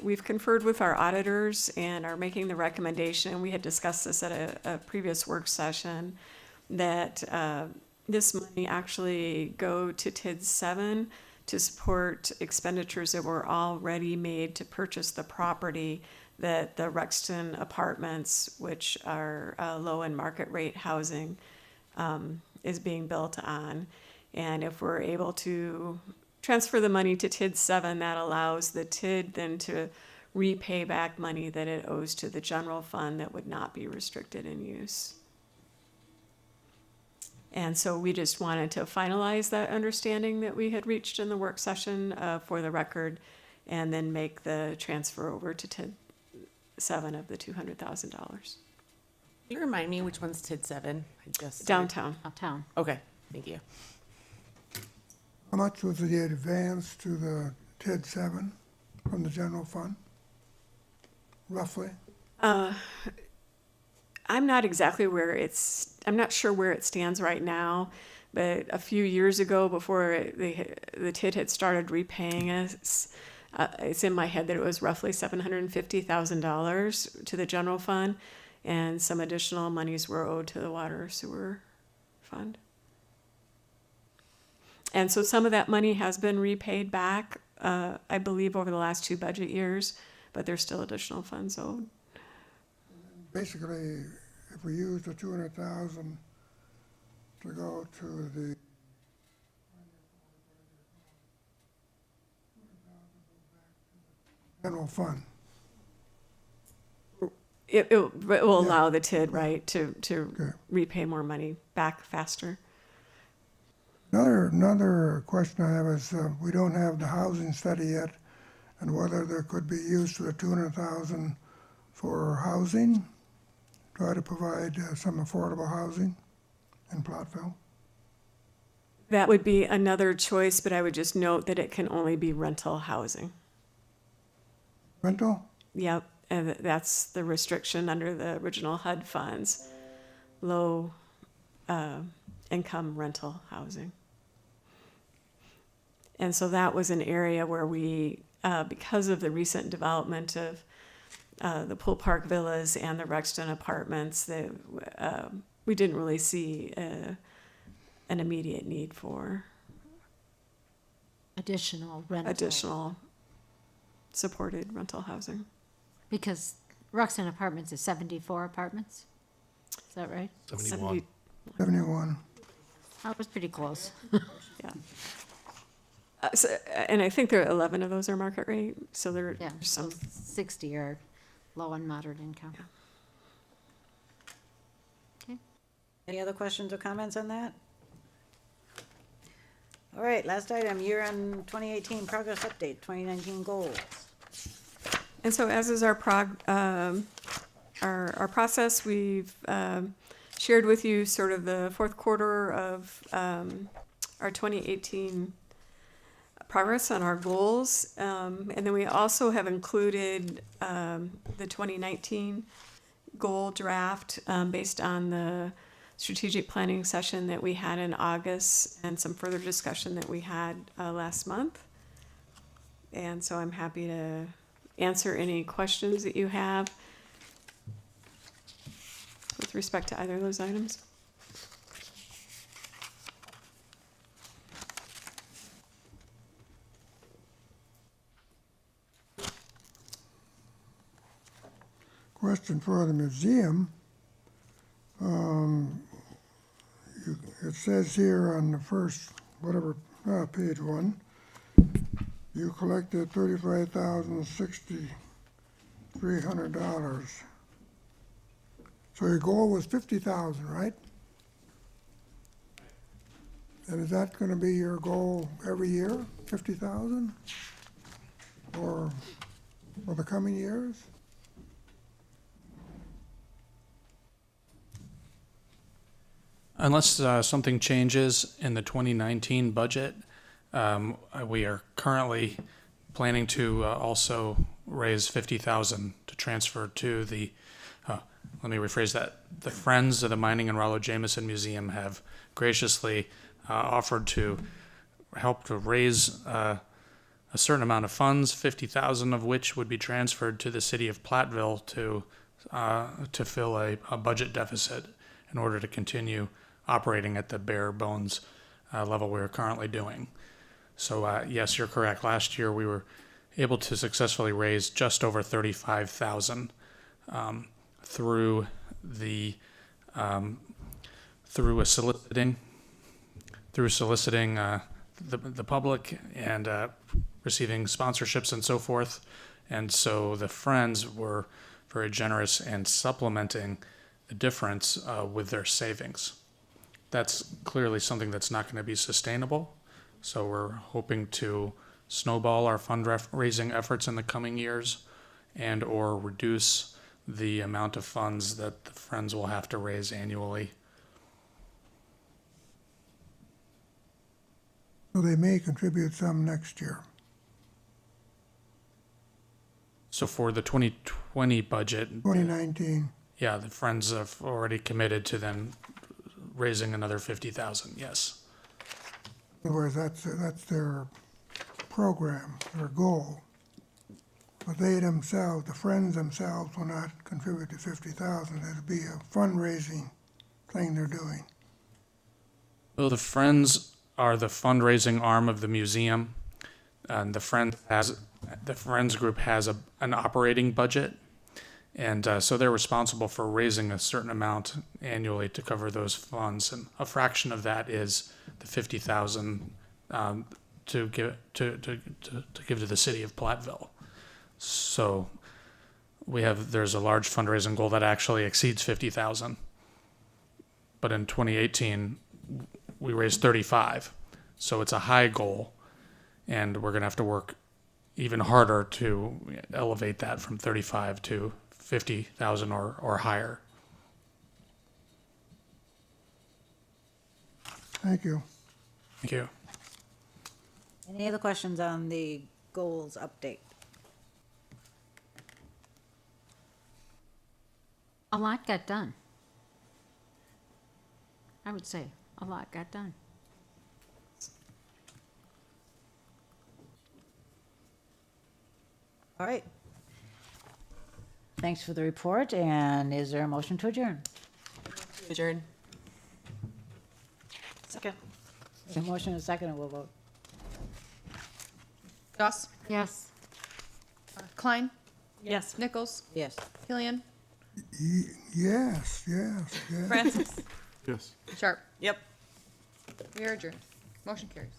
we've conferred with our auditors and are making the recommendation, we had discussed this at a previous work session, that this money actually go to TID 7 to support expenditures that were already made to purchase the property that the Rexton Apartments, which are low and market rate housing, is being built on. And if we're able to transfer the money to TID 7, that allows the TID then to repay back money that it owes to the general fund that would not be restricted in use. And so we just wanted to finalize that understanding that we had reached in the work session for the record, and then make the transfer over to TID 7 of the $200,000. Can you remind me which one's TID 7? Downtown. Uptown. Okay, thank you. How much was the advance to the TID 7 from the general fund, roughly? I'm not exactly I'm not sure where it stands right now, but a few years ago, before the TID had started repaying us, it's in my head that it was roughly $750,000 to the general fund, and some additional monies were owed to the water sewer fund. And so some of that money has been repaid back, I believe, over the last 2 budget years, but there's still additional funds owed. Basically, if we use the 200,000 to go to the general fund. It will allow the TID, right, to repay more money back faster. Another question I have is, we don't have the housing study yet, and whether there could be use for the 200,000 for housing, try to provide some affordable housing in Platteville. That would be another choice, but I would just note that it can only be rental housing. Rental? Yep, and that's the restriction under the original HUD funds, low income rental housing. And so that was an area where we, because of the recent development of the Pool Park Villas and the Rexton Apartments, we didn't really see an immediate need for additional supported rental housing. Because Roxton Apartments is 74 apartments. Is that right? 71. 71. That was pretty close. Yeah. And I think there are 11 of those are market rate, so there Yeah, are some. 60 are low and moderate income. Okay. Any other questions or comments on that? All right, last item, year-end 2018 progress update, 2019 goals. And so as is our process, we've shared with you sort of the fourth quarter of our 2018 progress on our goals. And then we also have included the 2019 goal draft based on the strategic planning session that we had in August and some further discussion that we had last month. And so I'm happy to answer any questions that you have with respect to either of those items. Question for the museum. It says here on the first, page 1, you collected $35,300. So your goal was $50,000, right? And is that going to be your goal every year, 50,000? Or for the coming years? Unless something changes in the 2019 budget, we are currently planning to also raise $50,000 to transfer to the. Let me rephrase that. The Friends of the Mining and Rollo Jameson Museum have graciously offered to help to raise a certain amount of funds, $50,000 of which would be transferred to the city of Platteville to fill a budget deficit in order to continue operating at the bare bones level we're currently doing. So yes, you're correct. Last year we were able to successfully raise just over $35,000 through soliciting the public and receiving sponsorships and so forth. And so the Friends were very generous in supplementing the difference with their savings. That's clearly something that's not going to be sustainable. So we're hoping to snowball our fundraising efforts in the coming years and or reduce the amount of funds that the Friends will have to raise annually. So they may contribute some next year. So for the 2020 budget, 2019. yeah, the Friends have already committed to then raising another $50,000. Yes. In other words, that's their program, their goal. But they themselves, the Friends themselves, will not contribute to $50,000. It'll be a fundraising thing they're doing. Well, the Friends are the fundraising arm of the museum, and the Friends group has an operating budget, and so they're responsible for raising a certain amount annually to cover those funds, and a fraction of that is the $50,000 to give to the city of Platteville. So there's a large fundraising goal that actually exceeds $50,000. But in 2018, we raised 35. So it's a high goal, and we're going to have to work even harder to elevate that from 35 to 50,000 or higher. Thank you. Thank you. Any other questions on the goals update? A lot got done. I would say a lot got done. All right. Thanks for the report, and is there a motion to adjourn? Adjourn. Second. A motion and a second, and we'll vote. Doss, Yes. Klein, Yes. Nichols, Yes. Killian, Yes, yes, yes. Francis, Yes. Sharp. Yep. We are adjourned. Motion carries.